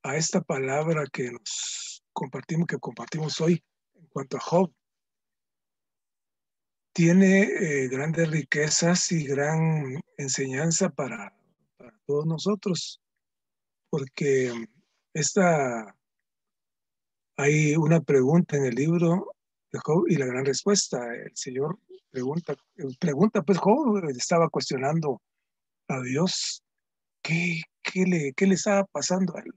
a esta palabra que compartimos hoy en cuanto a Job. Tiene grandes riquezas y gran enseñanza para todos nosotros, porque hay una pregunta en el libro de Job y la gran respuesta. El Señor pregunta, pues Job estaba cuestionando a Dios qué le estaba pasando a él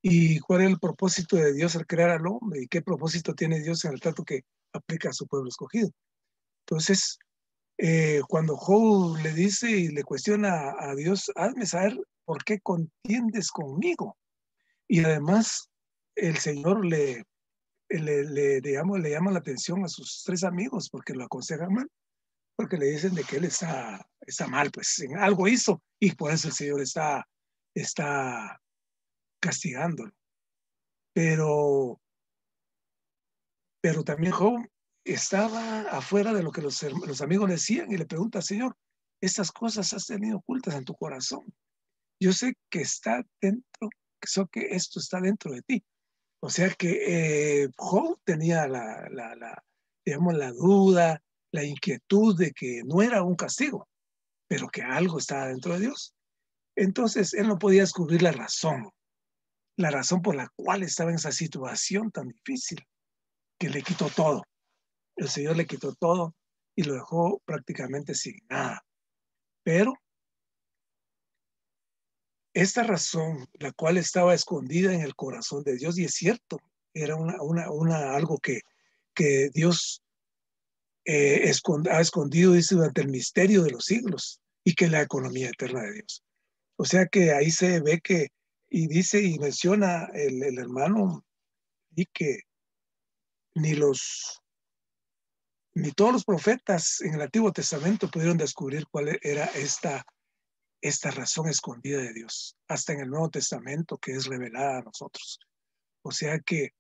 y cuál es el propósito de Dios al crear al hombre y qué propósito tiene Dios en el trato que aplica a su pueblo escogido. Entonces, cuando Job le dice y le cuestiona a Dios, hazme saber por qué contiendes conmigo. Y además, el Señor digamos, le llama la atención a sus tres amigos porque lo aconsejan mal, porque le dicen de que él está mal, pues en algo hizo y por eso el Señor está castigándolo. Pero, pero también Job estaba afuera de lo que los amigos le decían y le pregunta, Señor, estas cosas has tenido ocultas en tu corazón. Yo sé que está dentro, sé que esto está dentro de ti. O sea que Job tenía digamos, la duda, la inquietud de que no era un castigo, pero que algo estaba dentro de Dios. Entonces él no podía descubrir la razón por la cual estaba en esa situación tan difícil, que le quitó todo. El Señor le quitó todo y lo dejó prácticamente sin nada. Pero esta razón, la cual estaba escondida en el corazón de Dios, y es cierto, era algo que Dios ha escondido, dice, durante el misterio de los siglos, y que es la economía eterna de Dios. O sea que ahí se ve que, y dice y menciona el hermano, y que ni los ni todos los profetas en el Antiguo Testamento pudieron descubrir cuál era esta razón escondida de Dios, hasta en el Nuevo Testamento que es revelada a nosotros. O sea que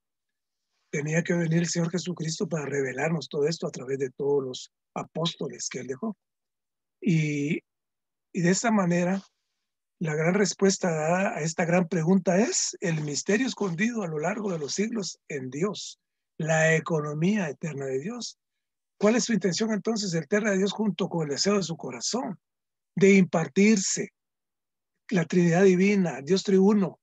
tenía que venir el Señor Jesucristo para revelarnos todo esto a través de todos los apóstoles que Él dejó. Y, y de esta manera, la gran respuesta dada a esta gran pregunta es el misterio escondido a lo largo de los siglos en Dios, la economía eterna de Dios. ¿Cuál es su intención entonces eterna de Dios junto con el deseo de su corazón? De impartirse la Trinidad Divina, Dios triuno,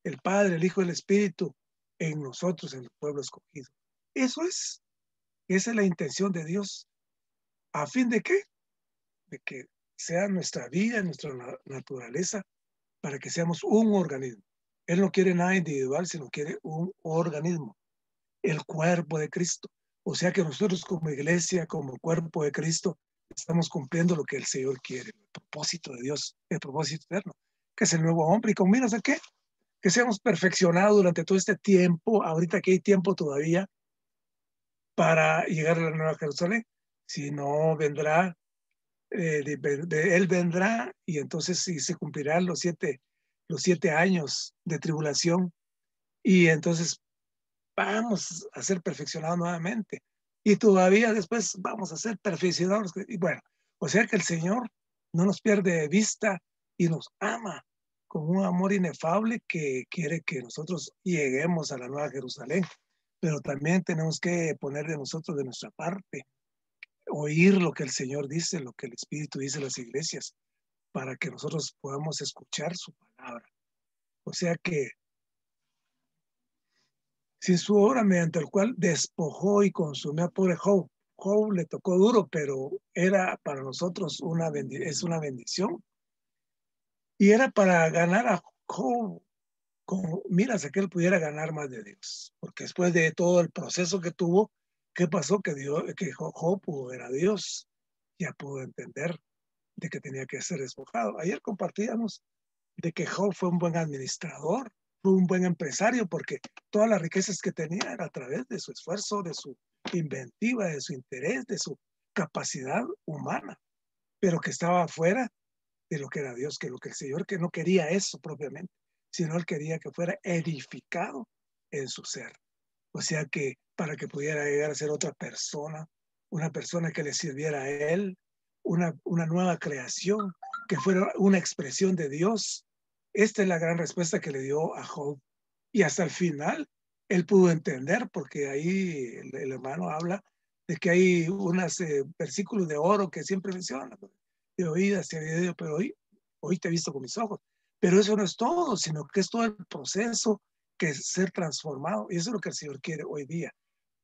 el Padre, el Hijo y el Espíritu, en nosotros, en el pueblo escogido. Esa es la intención de Dios. ¿A fin de qué? De que sea nuestra vida, nuestra naturaleza, para que seamos un organismo. Él no quiere nada individual, sino quiere un organismo, el cuerpo de Cristo. O sea que nosotros como iglesia, como cuerpo de Cristo, estamos cumpliendo lo que el Señor quiere, el propósito de Dios, el propósito eterno, que es el nuevo hombre. ¿Y con miras a qué? Que seamos perfeccionados durante todo este tiempo, ahorita que hay tiempo todavía, para llegar a la Nueva Jerusalén. Si no vendrá, Él vendrá y entonces sí, se cumplirán los 7 años de tribulación y entonces vamos a ser perfeccionados nuevamente. Y todavía después vamos a ser perfeccionados. Y bueno, o sea que el Señor no nos pierde de vista y nos ama con un amor inefable que quiere que nosotros lleguemos a la Nueva Jerusalén. Pero también tenemos que poner de nosotros de nuestra parte, oír lo que el Señor dice, lo que el Espíritu dice en las iglesias, para que nosotros podamos escuchar su palabra. O sea que sin su obra mediante el cual despojó y consumió a pobre Job. Job le tocó duro, pero era para nosotros es una bendición. Y era para ganar a Job, como miras a que él pudiera ganar más de Dios. Porque después de todo el proceso que tuvo, ¿qué pasó? Que Job pudo ver a Dios, ya pudo entender de que tenía que ser despojado. Ayer compartíamos de que Job fue un buen administrador, fue un buen empresario, porque todas las riquezas que tenía era a través de su esfuerzo, de su inventiva, de su interés, de su capacidad humana, pero que estaba afuera de lo que era Dios, que lo que el Señor que no quería eso propiamente, sino él quería que fuera edificado en su ser. O sea que para que pudiera llegar a ser otra persona, una persona que le sirviera a él, una nueva creación, que fuera una expresión de Dios esta es la gran respuesta que le dio a Job. Y hasta el final, él pudo entender, porque ahí el hermano habla de que hay unos versículos de oro que siempre menciona, de oídas te había oído, pero hoy te he visto con mis ojos. Pero eso no es todo, sino que es todo el proceso que es ser transformado. Y eso es lo que el Señor quiere hoy día,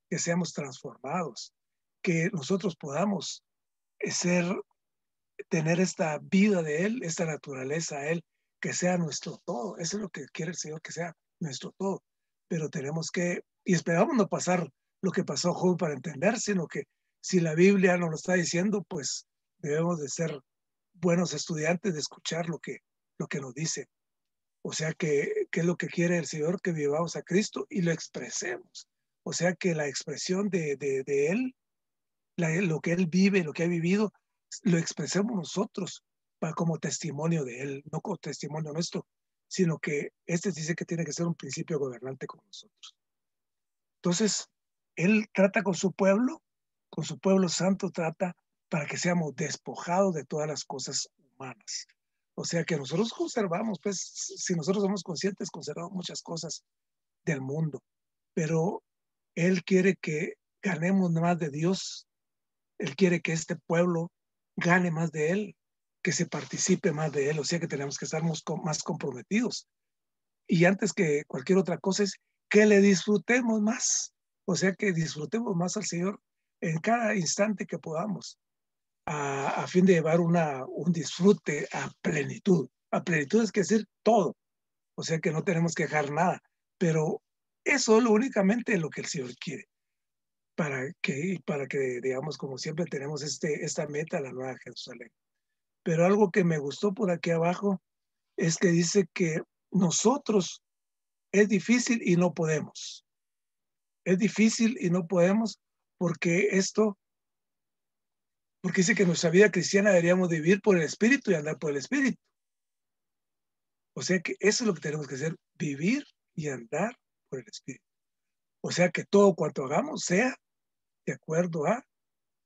que seamos transformados, que nosotros podamos ser, tener esta vida de Él, esta naturaleza de Él, que sea nuestro todo. Eso es lo que quiere el Señor, que sea nuestro todo. Pero tenemos que, y esperamos no pasar lo que pasó Job para entender, sino que si la Biblia nos lo está diciendo, pues debemos de ser buenos estudiantes de escuchar lo que nos dice. O sea que es lo que quiere el Señor, que vivamos a Cristo y lo expresemos. O sea que la expresión de Él, lo que Él vive, lo que ha vivido, lo expresemos nosotros para, como testimonio de Él, no como testimonio nuestro, sino que este dice que tiene que ser un principio gobernante con nosotros. Entonces, Él trata con su pueblo santo trata para que seamos despojados de todas las cosas humanas. O sea que nosotros conservamos, pues, si nosotros somos conscientes, conservamos muchas cosas del mundo, pero Él quiere que ganemos más de Dios. Él quiere que este pueblo gane más de Él, que se participe más de Él. O sea que tenemos que estar más comprometidos. Y antes que cualquier otra cosa es que le disfrutemos más. O sea que disfrutemos más al Señor en cada instante que podamos, a fin de llevar un disfrute a plenitud. A plenitud es que decir todo. O sea que no tenemos que dejar nada. Pero eso es lo únicamente lo que el Señor quiere. Para que, digamos, como siempre tenemos esta meta, la Nueva Jerusalén. Pero algo que me gustó por aquí abajo es que dice que nosotros es difícil y no podemos. Es difícil y no podemos porque porque dice que nuestra vida cristiana deberíamos vivir por el Espíritu y andar por el Espíritu. O sea que eso es lo que tenemos que hacer, vivir y andar por el Espíritu. O sea que todo cuanto hagamos sea de acuerdo a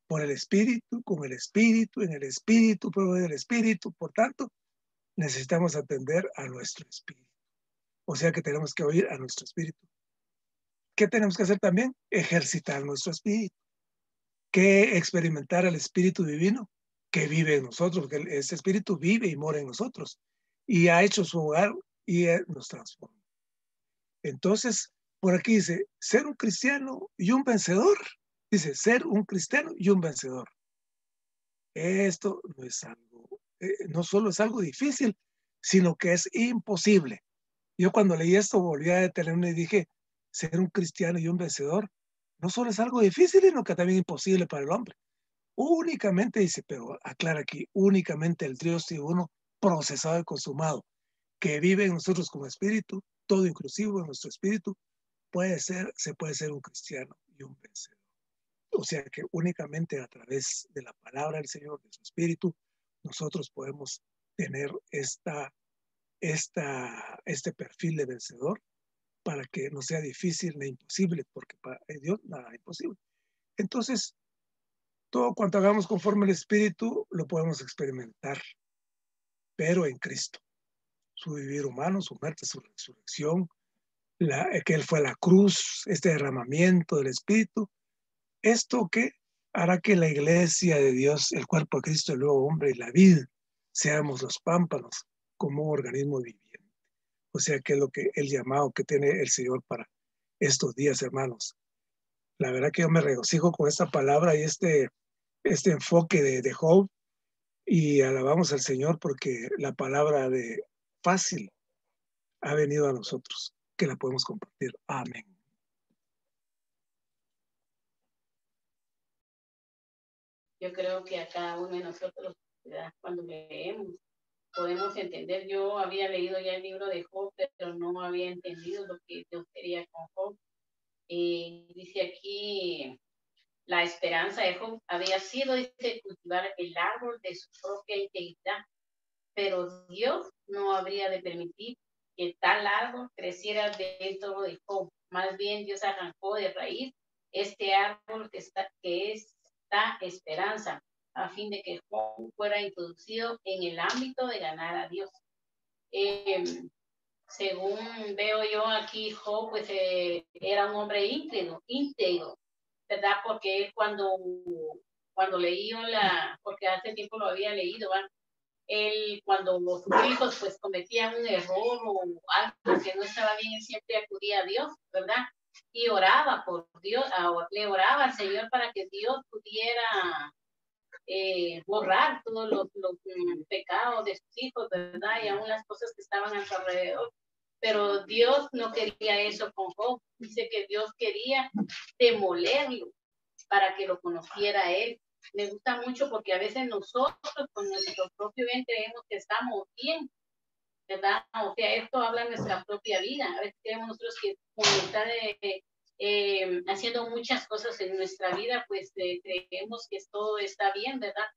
por el Espíritu, con el Espíritu, en el Espíritu, por el Espíritu. Por tanto, necesitamos atender a nuestro Espíritu. O sea que tenemos que oír a nuestro Espíritu. ¿Qué tenemos que hacer también? Ejercitar nuestro Espíritu. Que experimentar el Espíritu Divino que vive en nosotros, porque ese Espíritu vive y mora en nosotros y ha hecho su hogar y nos transforma. Entonces, por aquí dice, ser un cristiano y un vencedor. Dice, ser un cristiano y un vencedor. Esto no es algo, no solo es algo difícil, sino que es imposible. Yo cuando leí esto volví a detenerme y dije, ser un cristiano y un vencedor no solo es algo difícil, sino que también imposible para el hombre. Únicamente, dice, pero aclara aquí, únicamente el Dios y uno procesado y consumado, que vive en nosotros como espíritu, todo inclusivo en nuestro espíritu, se puede ser un cristiano y un vencedor. O sea que únicamente a través de la palabra del Señor, de su espíritu, nosotros podemos tener este perfil de vencedor para que no sea difícil ni imposible, porque para Dios nada es imposible. Entonces, todo cuanto hagamos conforme al Espíritu lo podemos experimentar, pero en Cristo. Su vivir humano, su muerte, su resurrección, que Él fue a la cruz, este derramamiento del Espíritu, esto que hará que la iglesia de Dios, el cuerpo de Cristo, el nuevo hombre y la vida, seamos los pámpanos como un organismo viviente. O sea que es lo que el llamado que tiene el Señor para estos días, hermanos. La verdad que yo me regocijo con esta palabra y este enfoque de Job, y alabamos al Señor porque la palabra de fácil ha venido a nosotros, que la podemos compartir. Amén. Yo creo que a cada uno de nosotros, ¿verdad? Cuando leemos, podemos entender. Yo había leído ya el libro de Job, pero no había entendido lo que Dios quería con Job. Dice aquí, la esperanza de Job había sido cultivar el árbol de su propia integridad, pero Dios no habría de permitir que tal árbol creciera dentro de Job. Más bien Dios arrancó de raíz este árbol que es esta esperanza, a fin de que Job fuera introducido en el ámbito de ganar a Dios. según veo yo aquí, Job, pues era un hombre íntegro, ¿verdad? Porque él cuando leí porque hace tiempo lo había leído, ¿verdad? Él cuando los hijos pues cometían un error o algo que no estaba bien, él siempre acudía a Dios, ¿verdad? Y oraba por Dios, le oraba al Señor para que Dios pudiera borrar todos los pecados de sus hijos, ¿verdad? Y aún las cosas que estaban a su alrededor. Pero Dios no quería eso con Job. Dice que Dios quería demolerlo para que lo conociera él. Me gusta mucho porque a veces nosotros con nuestro propio bien creemos que estamos bien, ¿verdad? O sea, esto habla de nuestra propia vida. A veces creemos nosotros que como está haciendo muchas cosas en nuestra vida, pues creemos que todo está bien, ¿verdad?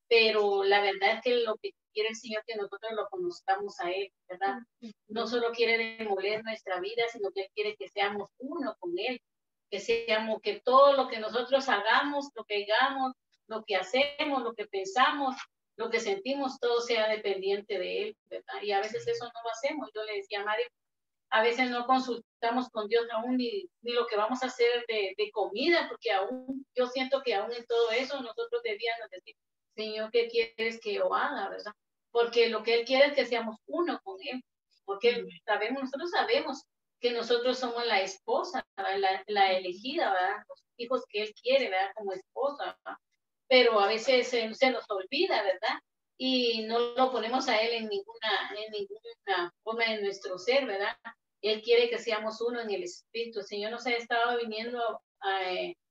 Pero la verdad es que lo que quiere el Señor es que nosotros lo conozcamos a Él, ¿verdad? No solo quiere demoler nuestra vida, sino que Él quiere que seamos uno con Él, que todo lo que nosotros hagamos, lo que digamos, lo que hacemos, lo que pensamos, lo que sentimos, todo sea dependiente de Él, ¿verdad? Y a veces eso no lo hacemos. Yo le decía a Mario, a veces no consultamos con Dios aún ni lo que vamos a hacer de comida, porque aún, yo siento que aún en todo eso nosotros debíamos decir, Señor, ¿qué quieres que yo haga, verdad? Porque lo que Él quiere es que seamos uno con Él, porque nosotros sabemos que nosotros somos la esposa, la elegida, ¿verdad? Los hijos que Él quiere, ¿verdad? Como esposa, ¿verdad? Pero a veces se nos olvida, ¿verdad? Y no lo ponemos a Él en ninguna forma de nuestro ser, ¿verdad? Él quiere que seamos uno en el Espíritu. El Señor nos ha estado viniendo,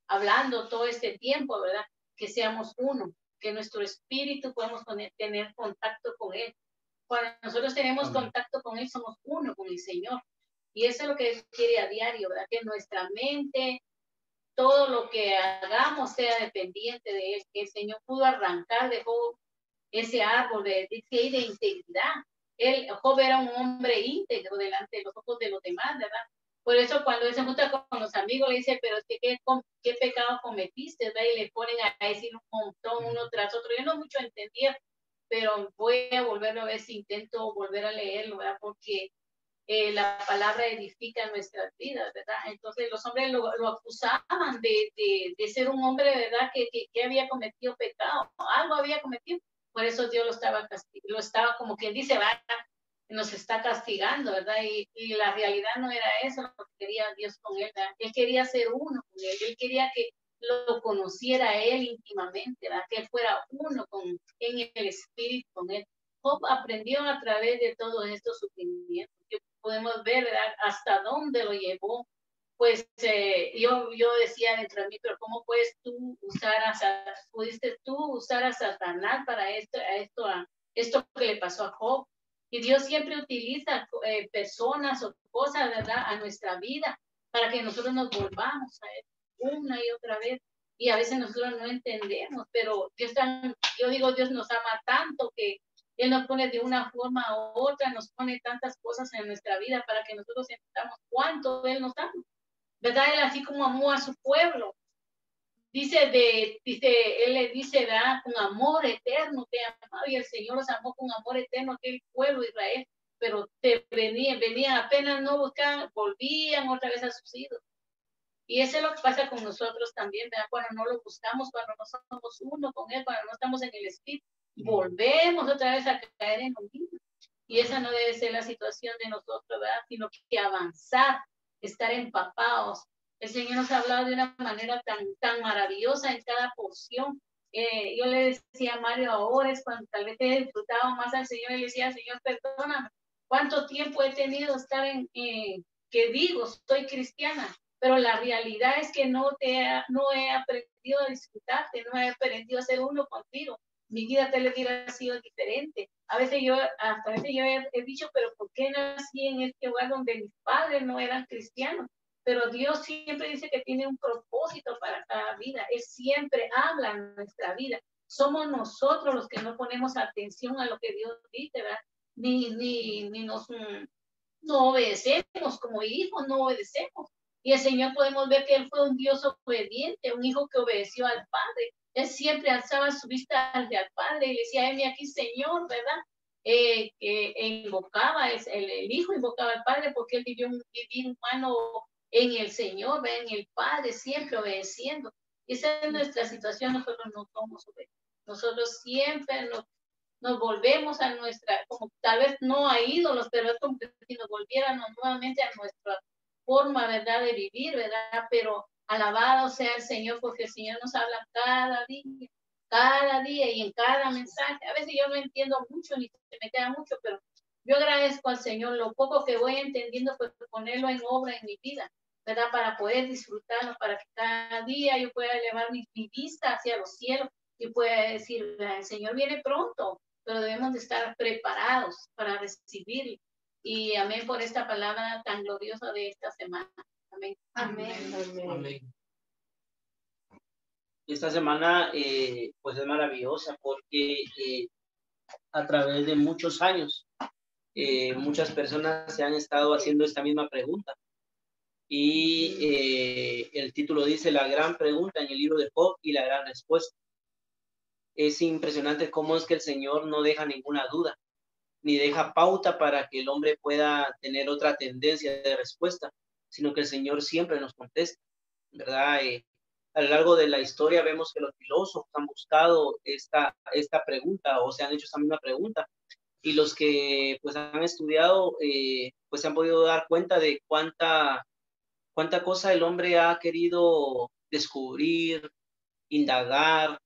hablando todo este tiempo, ¿verdad? Que seamos uno, que nuestro espíritu podamos tener contacto con Él. Cuando nosotros tenemos contacto con Él, somos uno con el Señor. Y eso es lo que Él quiere a diario, ¿verdad? Que nuestra mente, todo lo que hagamos sea dependiente de Él. Que el Señor pudo arrancar de Job ese árbol de integridad. Job era un hombre íntegro delante de los ojos de los demás, ¿verdad? Por eso cuando él se junta con los amigos le dice, pero es que ¿qué pecado cometiste? ¿verdad? Y le ponen a decir un montón uno tras otro. Yo no mucho entendía, pero voy a volverlo a ver si intento volver a leerlo, ¿verdad? Porque la palabra edifica nuestras vidas, ¿verdad? Entonces los hombres lo acusaban de ser un hombre, ¿verdad? Que había cometido pecado, algo había cometido. Por eso Dios lo estaba como quien dice, ¿verdad? Nos está castigando, ¿verdad? Y la realidad no era eso lo que quería Dios con él, ¿verdad? Él quería ser uno con él quería que lo conociera a él íntimamente, ¿verdad? Que él fuera uno en el espíritu con él. Job aprendió a través de todos estos sufrimientos. Podemos ver, ¿verdad? Hasta dónde lo llevó. Pues yo decía dentro de mí, pero ¿cómo puedes tú pudiste tú usar a Satanás para esto que le pasó a Job? Y Dios siempre utiliza personas o cosas, ¿verdad? A nuestra vida para que nosotros nos volvamos a Él una y otra vez. Y a veces nosotros no entendemos, pero yo digo, Dios nos ama tanto que Él nos pone de una forma u otra, nos pone tantas cosas en nuestra vida para que nosotros entendamos cuánto Él nos ama. ¿Verdad? Él así como amó a su pueblo. Él le dice, ¿verdad? Con amor eterno te amaba y el Señor los amó con amor eterno aquel pueblo de Israel, pero venían apenas no buscaban, volvían otra vez a sus hijos. Y eso es lo que pasa con nosotros también, ¿verdad? Cuando no lo buscamos, cuando no somos uno con Él, cuando no estamos en el Espíritu, volvemos otra vez a caer en lo mismo. Y esa no debe ser la situación de nosotros, ¿verdad? Sino que avanzar, estar empapados. El Señor nos ha hablado de una manera tan maravillosa en cada porción. Yo le decía a Mario ahora, es cuando tal vez he disfrutado más al Señor, y le decía, Señor, perdóname, ¿cuánto tiempo he tenido estar que digo, soy cristiana? Pero la realidad es que no he aprendido a disfrutarte, no he aprendido a ser uno contigo. Mi vida tal vez hubiera sido diferente. A veces yo he dicho, pero ¿por qué nací en este lugar donde mis padres no eran cristianos? Pero Dios siempre dice que tiene un propósito para cada vida. Él siempre habla en nuestra vida. Somos nosotros los que no ponemos atención a lo que Dios dice, ¿verdad? Ni no obedecemos como hijos, no obedecemos. Y el Señor podemos ver que Él fue un Dios obediente, un hijo que obedeció al Padre. Él siempre alzaba su vista hacia el Padre y le decía, heme aquí, Señor, ¿verdad? invocaba, el hijo invocaba al padre porque él vivió un vivir humano en el Señor, en el Padre, siempre obedeciendo. Y esa es nuestra situación, nosotros no somos obedientes. Nosotros siempre nos volvemos a nuestra, como tal vez no a ídolos, pero es como que si nos volviéramos nuevamente a nuestra forma, ¿verdad?, de vivir, ¿verdad? Pero alabado sea el Señor, porque el Señor nos habla cada día y en cada mensaje. A veces yo no entiendo mucho, ni se me queda mucho, pero yo agradezco al Señor lo poco que voy entendiendo, pues ponerlo en obra en mi vida, ¿verdad? Para poder disfrutarlo, para que cada día yo pueda elevar mi vista hacia los cielos y pueda decir, el Señor viene pronto, pero debemos de estar preparados para recibir. Y amén por esta palabra tan gloriosa de esta semana. Amén. Amén. Amén. Amén. Esta semana pues es maravillosa porque a través de muchos años muchas personas se han estado haciendo esta misma pregunta. Y el título dice la gran pregunta en el libro de Job y la gran respuesta. Es impresionante cómo es que el Señor no deja ninguna duda, ni deja pauta para que el hombre pueda tener otra tendencia de respuesta, sino que el Señor siempre nos contesta, ¿verdad? A lo largo de la historia vemos que los filósofos han buscado esta pregunta o se han hecho esta misma pregunta, y los que pues han estudiado pues se han podido dar cuenta de cuánta cosa el hombre ha querido descubrir, indagar,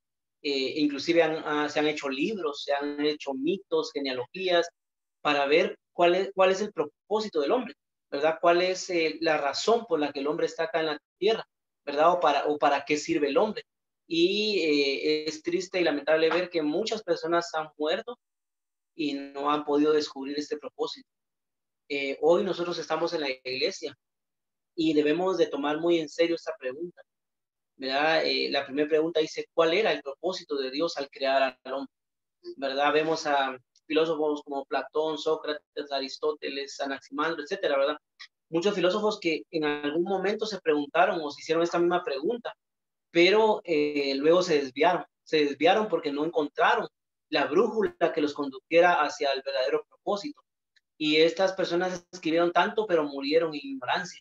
inclusive se han hecho libros, se han hecho mitos, genealogías, para ver cuál es el propósito del hombre, ¿verdad? ¿Cuál es la razón por la que el hombre está acá en la tierra, ¿verdad? O para qué sirve el hombre. Y es triste y lamentable ver que muchas personas han muerto y no han podido descubrir este propósito. Hoy nosotros estamos en la iglesia y debemos de tomar muy en serio esta pregunta, ¿verdad? La primera pregunta dice, ¿cuál era el propósito de Dios al crear al hombre? ¿Verdad? Vemos a filósofos como Platón, Sócrates, Aristóteles, Anaximandro, etcétera, ¿verdad? Muchos filósofos que en algún momento se preguntaron o se hicieron esta misma pregunta, pero luego se desviaron porque no encontraron la brújula que los condujera hacia el verdadero propósito. Y estas personas escribieron tanto, pero murieron en ignorancia,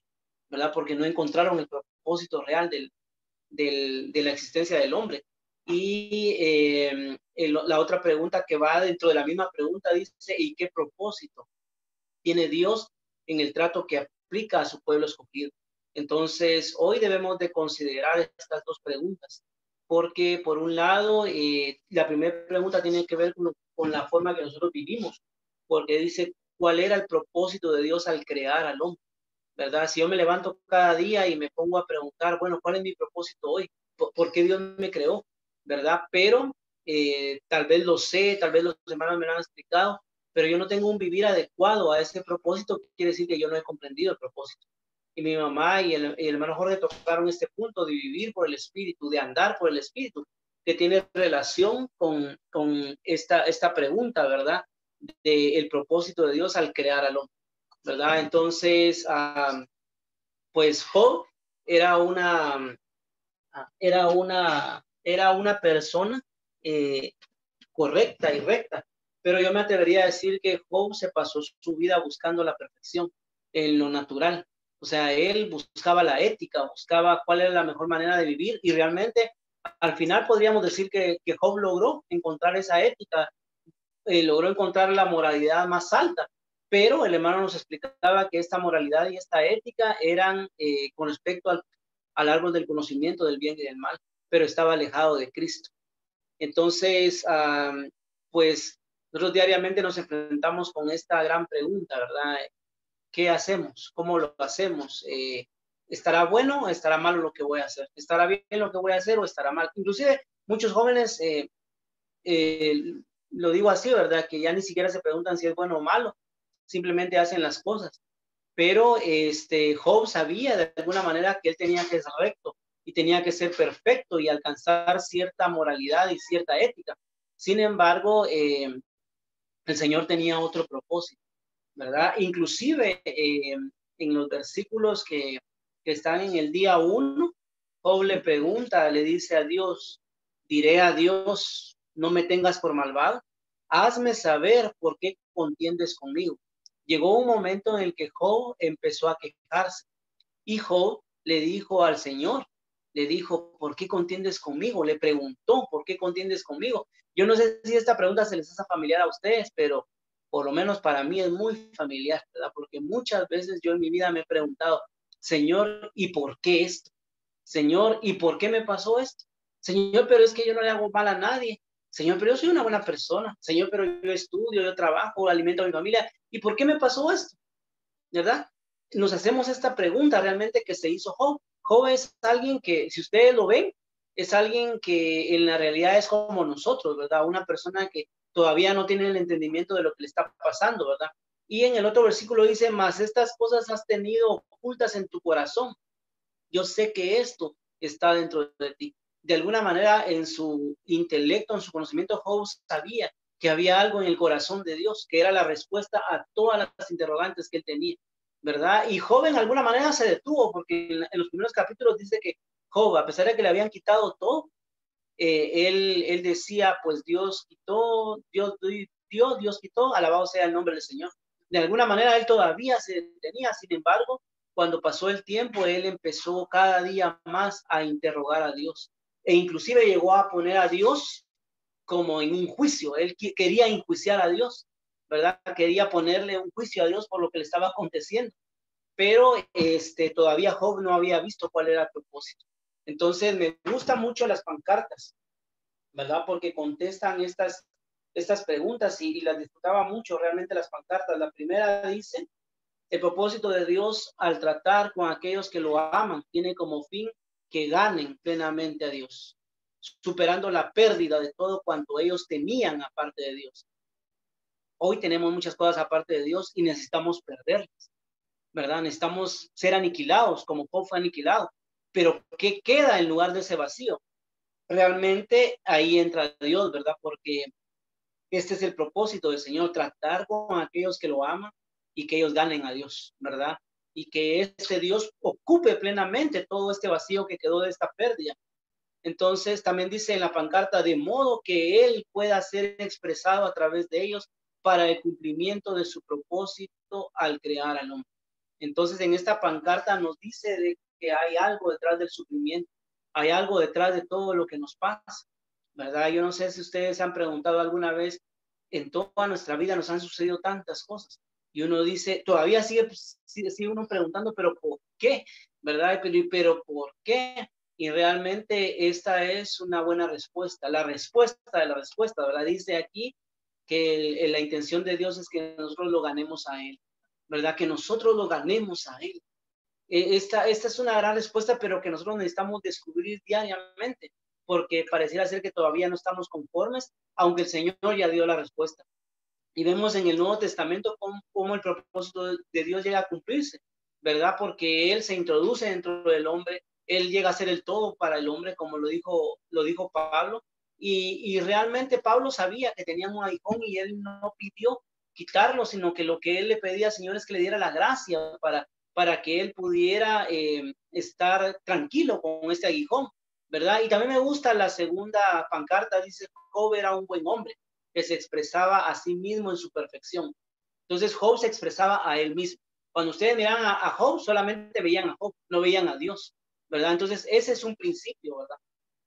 ¿verdad? Porque no encontraron el propósito real de la existencia del hombre. Y la otra pregunta que va dentro de la misma pregunta dice, ¿y qué propósito tiene Dios en el trato que aplica a su pueblo escogido? Entonces, hoy debemos de considerar estas dos preguntas, porque por un lado, la primera pregunta tiene que ver con la forma que nosotros vivimos, porque dice, ¿cuál era el propósito de Dios al crear al hombre? ¿Verdad? Si yo me levanto cada día y me pongo a preguntar, bueno, ¿cuál es mi propósito hoy? ¿Por qué Dios me creó? ¿Verdad? Pero tal vez lo sé, tal vez los hermanos me lo han explicado, pero yo no tengo un vivir adecuado a ese propósito, quiere decir que yo no he comprendido el propósito. Y mi mamá y el hermano Jorge tocaron este punto de vivir por el Espíritu, de andar por el Espíritu, que tiene relación con esta pregunta, ¿verdad? El propósito de Dios al crear al hombre, ¿verdad? Entonces, pues Job era una persona correcta y recta, pero yo me atrevería a decir que Job se pasó su vida buscando la perfección en lo natural. O sea, él buscaba la ética, buscaba cuál era la mejor manera de vivir, y realmente al final podríamos decir que Job logró encontrar esa ética, logró encontrar la moralidad más alta, pero el hermano nos explicaba que esta moralidad y esta ética eran con respecto al árbol del conocimiento del bien y del mal, pero estaba alejado de Cristo. Entonces, pues nosotros diariamente nos enfrentamos con esta gran pregunta, ¿verdad? ¿Qué hacemos? ¿Cómo lo hacemos? ¿Estará bueno o estará malo lo que voy a hacer? ¿Estará bien lo que voy a hacer o estará mal? Inclusive muchos jóvenes, lo digo así, ¿verdad? Que ya ni siquiera se preguntan si es bueno o malo, simplemente hacen las cosas. Pero Job sabía de alguna manera que él tenía que ser recto y tenía que ser perfecto y alcanzar cierta moralidad y cierta ética. Sin embargo, el Señor tenía otro propósito, ¿verdad? Inclusive en los versículos que están en el día 1, Job le pregunta, le dice a Dios, diré a Dios, no me tengas por malvado, hazme saber por qué contiendes conmigo. Llegó un momento en el que Job empezó a quejarse y Job le dijo al Señor, le dijo, ¿por qué contiendes conmigo? Le preguntó, ¿por qué contiendes conmigo? Yo no sé si esta pregunta se les hace familiar a ustedes, pero por lo menos para mí es muy familiar, ¿verdad? Porque muchas veces yo en mi vida me he preguntado, Señor, ¿y por qué esto? Señor, ¿y por qué me pasó esto? Señor, pero es que yo no le hago mal a nadie. Señor, pero yo soy una buena persona. Señor, pero yo estudio, yo trabajo, alimento a mi familia. ¿Y por qué me pasó esto? ¿Verdad? Nos hacemos esta pregunta realmente que se hizo Job. Job es alguien que, si ustedes lo ven, es alguien que en la realidad es como nosotros, ¿verdad? Una persona que todavía no tiene el entendimiento de lo que le está pasando, ¿verdad? Y en el otro versículo dice, mas estas cosas has tenido ocultas en tu corazón. Yo sé que esto está dentro de ti. De alguna manera, en su intelecto, en su conocimiento, Job sabía que había algo en el corazón de Dios, que era la respuesta a todas las interrogantes que él tenía, ¿verdad? Y Job en alguna manera se detuvo, porque en los primeros capítulos dice que Job, a pesar de que le habían quitado todo, él decía, pues Dios quitó, Dios quitó, alabado sea el nombre del Señor. De alguna manera él todavía se detenía, sin embargo, cuando pasó el tiempo, él empezó cada día más a interrogar a Dios. E inclusive llegó a poner a Dios como en un juicio. Él quería enjuiciar a Dios, ¿verdad? Quería ponerle un juicio a Dios por lo que le estaba aconteciendo. Pero todavía Job no había visto cuál era el propósito. Entonces me gustan mucho las pancartas, ¿verdad? Porque contestan estas preguntas y las disfrutaba mucho realmente las pancartas. La primera dice, el propósito de Dios al tratar con aquellos que lo aman tiene como fin que ganen plenamente a Dios, superando la pérdida de todo cuanto ellos tenían aparte de Dios. Hoy tenemos muchas cosas aparte de Dios y necesitamos perderlas, ¿verdad? Necesitamos ser aniquilados como Job fue aniquilado. Pero ¿qué queda en lugar de ese vacío? Realmente ahí entra Dios, ¿verdad? Porque este es el propósito del Señor, tratar con aquellos que lo aman y que ellos ganen a Dios, ¿verdad? Y que este Dios ocupe plenamente todo este vacío que quedó de esta pérdida. Entonces también dice en la pancarta, de modo que Él pueda ser expresado a través de ellos para el cumplimiento de su propósito al crear al hombre. Entonces en esta pancarta nos dice de que hay algo detrás del sufrimiento, hay algo detrás de todo lo que nos pasa, ¿verdad? Yo no sé si ustedes se han preguntado alguna vez, en toda nuestra vida nos han sucedido tantas cosas y uno dice, todavía sigue uno preguntando, pero ¿por qué? ¿Verdad? Pero ¿por qué? Y realmente esta es una buena respuesta, la respuesta de la respuesta, ¿verdad? Dice aquí que la intención de Dios es que nosotros lo ganemos a Él, ¿verdad? Que nosotros lo ganemos a Él. Esta es una gran respuesta, pero que nosotros necesitamos descubrir diariamente, porque pareciera ser que todavía no estamos conformes, aunque el Señor ya dio la respuesta. Y vemos en el Nuevo Testamento cómo el propósito de Dios llega a cumplirse, ¿verdad? Porque Él se introduce dentro del hombre, Él llega a ser el todo para el hombre, como lo dijo Pablo, y realmente Pablo sabía que tenía un aguijón y él no pidió quitarlo, sino que lo que él le pedía al Señor es que le diera la gracia para que él pudiera estar tranquilo con este aguijón, ¿verdad? Y también me gusta la segunda pancarta, dice, Job era un buen hombre, que se expresaba a sí mismo en su perfección. Entonces Job se expresaba a él mismo. Cuando ustedes miran a Job, solamente veían a Job, no veían a Dios, ¿verdad? Entonces ese es un principio, ¿verdad?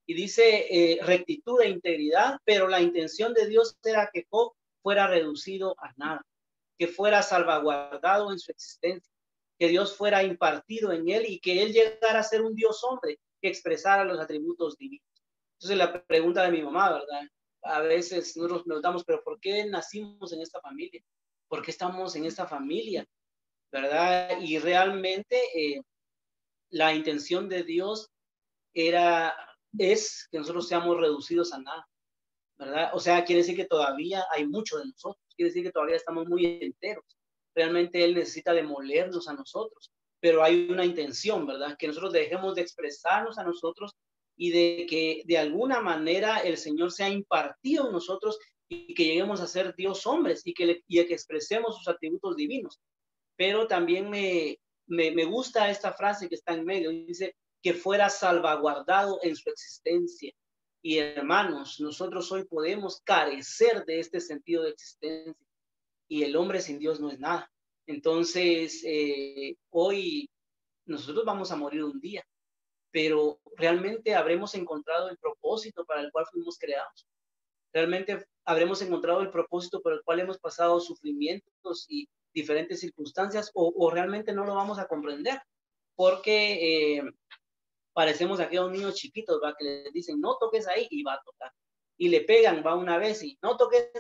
Y dice rectitud e integridad, pero la intención de Dios era que Job fuera reducido a nada, que fuera salvaguardado en su existencia, que Dios fuera impartido en él y que él llegara a ser un Dios hombre que expresara los atributos divinos. Entonces la pregunta de mi mamá, ¿verdad? A veces nosotros preguntamos, pero ¿por qué nacimos en esta familia? ¿Por qué estamos en esta familia? ¿Verdad? Y realmente la intención de Dios es que nosotros seamos reducidos a nada, ¿verdad? O sea, quiere decir que todavía hay mucho de nosotros, quiere decir que todavía estamos muy enteros. Realmente Él necesita demolernos a nosotros, pero hay una intención, ¿verdad? Que nosotros dejemos de expresarnos a nosotros y de que de alguna manera el Señor sea impartido en nosotros y que lleguemos a ser Dios hombres y que expresemos sus atributos divinos. Pero también me gusta esta frase que está en medio, dice que fuera salvaguardado en su existencia. Y hermanos, nosotros hoy podemos carecer de este sentido de existencia y el hombre sin Dios no es nada. Entonces, hoy nosotros vamos a morir un día, pero realmente habremos encontrado el propósito para el cual fuimos creados. Realmente habremos encontrado el propósito por el cual hemos pasado sufrimientos y diferentes circunstancias, o realmente no lo vamos a comprender, porque parecemos aquellos niños chiquitos, ¿va? Que les dicen, no toques ahí, y va a tocar. Y le pegan, va una vez, y no toques,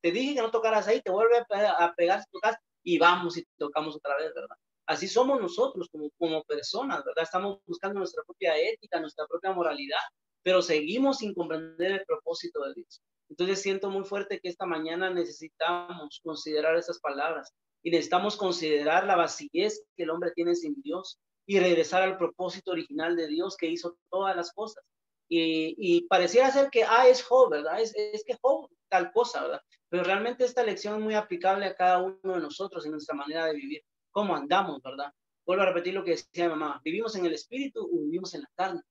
te dije que no tocaras ahí, te vuelve a pegar si tocas, y vamos y tocamos otra vez, ¿verdad? Así somos nosotros como personas, ¿verdad? Estamos buscando nuestra propia ética, nuestra propia moralidad, pero seguimos sin comprender el propósito de Dios. Entonces siento muy fuerte que esta mañana necesitamos considerar esas palabras y necesitamos considerar la vacíez que el hombre tiene sin Dios y regresar al propósito original de Dios que hizo todas las cosas. Y pareciera ser que, es Job, ¿verdad? Es que Job tal cosa, ¿verdad? Pero realmente esta lección es muy aplicable a cada uno de nosotros en nuestra manera de vivir. ¿Cómo andamos, verdad? Vuelvo a repetir lo que decía mi mamá. ¿Vivimos en el espíritu o vivimos en la carne?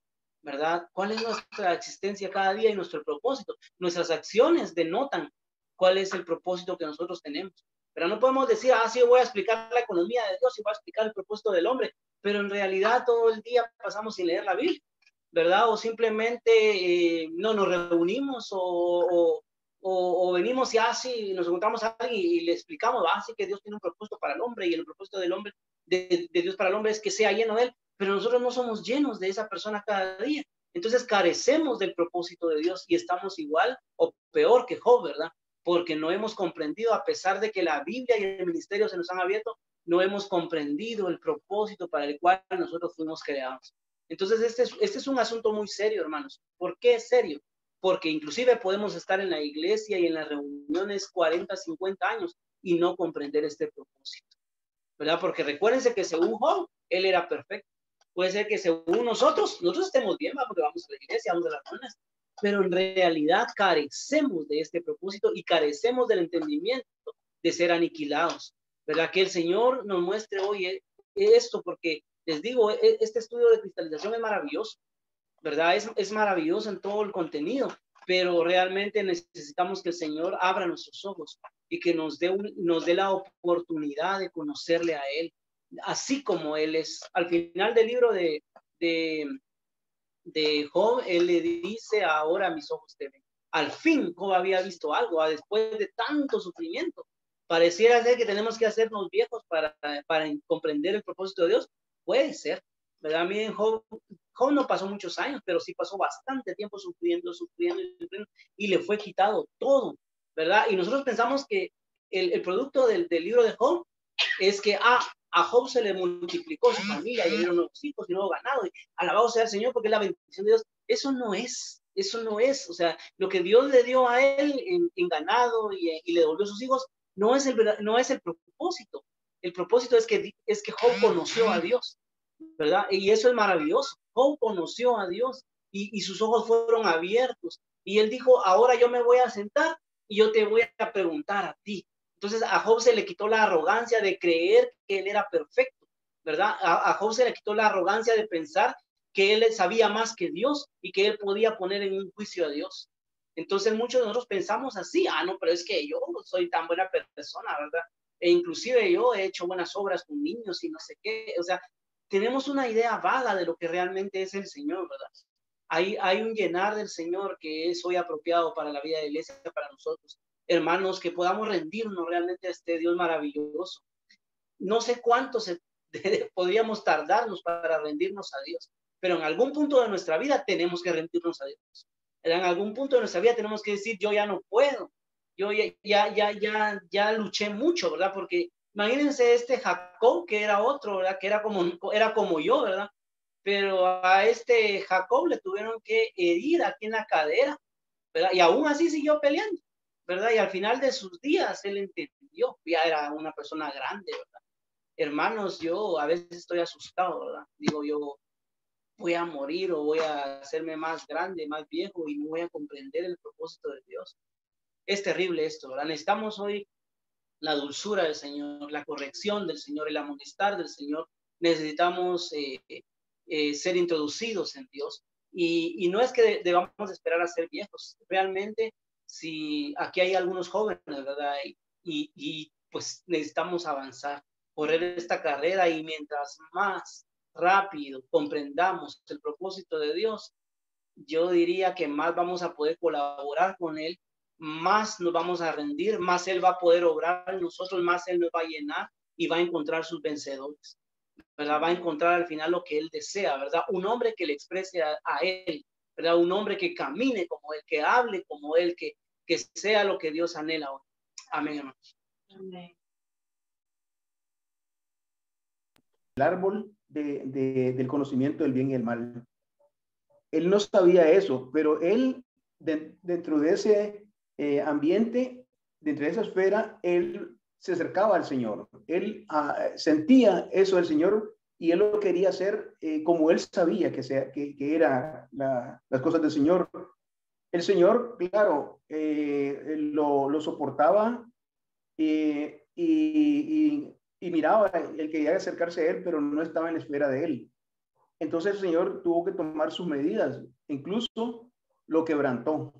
¿Verdad? ¿Cuál es nuestra existencia cada día y nuestro propósito? Nuestras acciones denotan cuál es el propósito que nosotros tenemos. Pero no podemos decir, sí, voy a explicar la economía de Dios y voy a explicar el propósito del hombre, pero en realidad todo el día pasamos sin leer la Biblia, ¿verdad? O simplemente no nos reunimos o venimos y así nos encontramos a alguien y le explicamos, así que Dios tiene un propósito para el hombre y el propósito del hombre, de Dios para el hombre es que sea lleno de él, pero nosotros no somos llenos de esa persona cada día. Entonces carecemos del propósito de Dios y estamos igual o peor que Job, ¿verdad? Porque no hemos comprendido, a pesar de que la Biblia y el ministerio se nos han abierto, no hemos comprendido el propósito para el cual nosotros fuimos creados. Entonces, este es un asunto muy serio, hermanos. ¿Por qué es serio? Porque inclusive podemos estar en la iglesia y en las reuniones 40, 50 años y no comprender este propósito, ¿verdad? Porque recuérdense que según Job, él era perfecto. Puede ser que según nosotros estemos bien, ¿va? Porque vamos a la iglesia, vamos a las reuniones, pero en realidad carecemos de este propósito y carecemos del entendimiento de ser aniquilados, ¿verdad? Que el Señor nos muestre hoy esto, porque les digo, este estudio de cristalización es maravilloso, ¿verdad? Es maravilloso en todo el contenido, pero realmente necesitamos que el Señor abra nuestros ojos y que nos dé la oportunidad de conocerle a Él, así como Él es. Al final del libro de Job, Él le dice, ahora mis ojos te ven. Al fin Job había visto algo, después de tanto sufrimiento. Pareciera ser que tenemos que hacernos viejos para comprender el propósito de Dios. Puede ser, ¿verdad? Miren, Job no pasó muchos años, pero sí pasó bastante tiempo sufriendo, y le fue quitado todo, ¿verdad? Y nosotros pensamos que el producto del libro de Job es que a Job se le multiplicó su familia, y le dieron nuevos hijos y nuevo ganado, y alabado sea el Señor porque es la bendición de Dios. Eso no es, o sea, lo que Dios le dio a él en ganado y le devolvió a sus hijos, no es el propósito. El propósito es que Job conoció a Dios, ¿verdad? Y eso es maravilloso. Job conoció a Dios y sus ojos fueron abiertos. Y él dijo, ahora yo me voy a sentar y yo te voy a preguntar a ti. Entonces a Job se le quitó la arrogancia de creer que él era perfecto, ¿verdad? A Job se le quitó la arrogancia de pensar que él sabía más que Dios y que él podía poner en un juicio a Dios. Entonces muchos de nosotros pensamos así, no, pero es que yo soy tan buena persona, ¿verdad? E inclusive yo he hecho buenas obras con niños y no sé qué, o sea, tenemos una idea vaga de lo que realmente es el Señor, ¿verdad? Hay un llenar del Señor que es hoy apropiado para la vida de la iglesia, para nosotros. Hermanos, que podamos rendirnos realmente a este Dios maravilloso. No sé cuánto podríamos tardarnos para rendirnos a Dios, pero en algún punto de nuestra vida tenemos que rendirnos a Dios. En algún punto de nuestra vida tenemos que decir, yo ya no puedo, yo ya luché mucho, ¿verdad? Porque imagínense este Jacob, que era otro, ¿verdad? Que era como yo, ¿verdad? Pero a este Jacob le tuvieron que herir aquí en la cadera, ¿verdad? Y aún así siguió peleando, ¿verdad? Y al final de sus días él entendió, ya era una persona grande, ¿verdad? Hermanos, yo a veces estoy asustado, ¿verdad? Digo, yo voy a morir o voy a hacerme más grande, más viejo y no voy a comprender el propósito de Dios. Es terrible esto, ¿verdad? Necesitamos hoy la dulzura del Señor, la corrección del Señor, el amonestar del Señor. Necesitamos ser introducidos en Dios. Y no es que debamos esperar a ser viejos. Realmente, si aquí hay algunos jóvenes, ¿verdad? Y pues necesitamos avanzar, correr esta carrera, y mientras más rápido comprendamos el propósito de Dios, yo diría que más vamos a poder colaborar con Él, más nos vamos a rendir, más Él va a poder obrar en nosotros, más Él nos va a llenar y va a encontrar sus vencedores, ¿verdad? Va a encontrar al final lo que Él desea, ¿verdad? Un hombre que le exprese a Él, ¿verdad? Un hombre que camine como Él, que hable como Él, que sea lo que Dios anhela hoy. Amén, hermanos. Amén. El árbol del conocimiento del bien y el mal. Él no sabía eso, pero él, dentro de ese ambiente, dentro de esa esfera, él se acercaba al Señor. Él sentía eso del Señor y él lo quería hacer como él sabía que eran las cosas del Señor. El Señor, claro, lo soportaba y miraba, él quería acercarse a él, pero no estaba en la esfera de él. Entonces el Señor tuvo que tomar sus medidas, incluso lo quebrantó.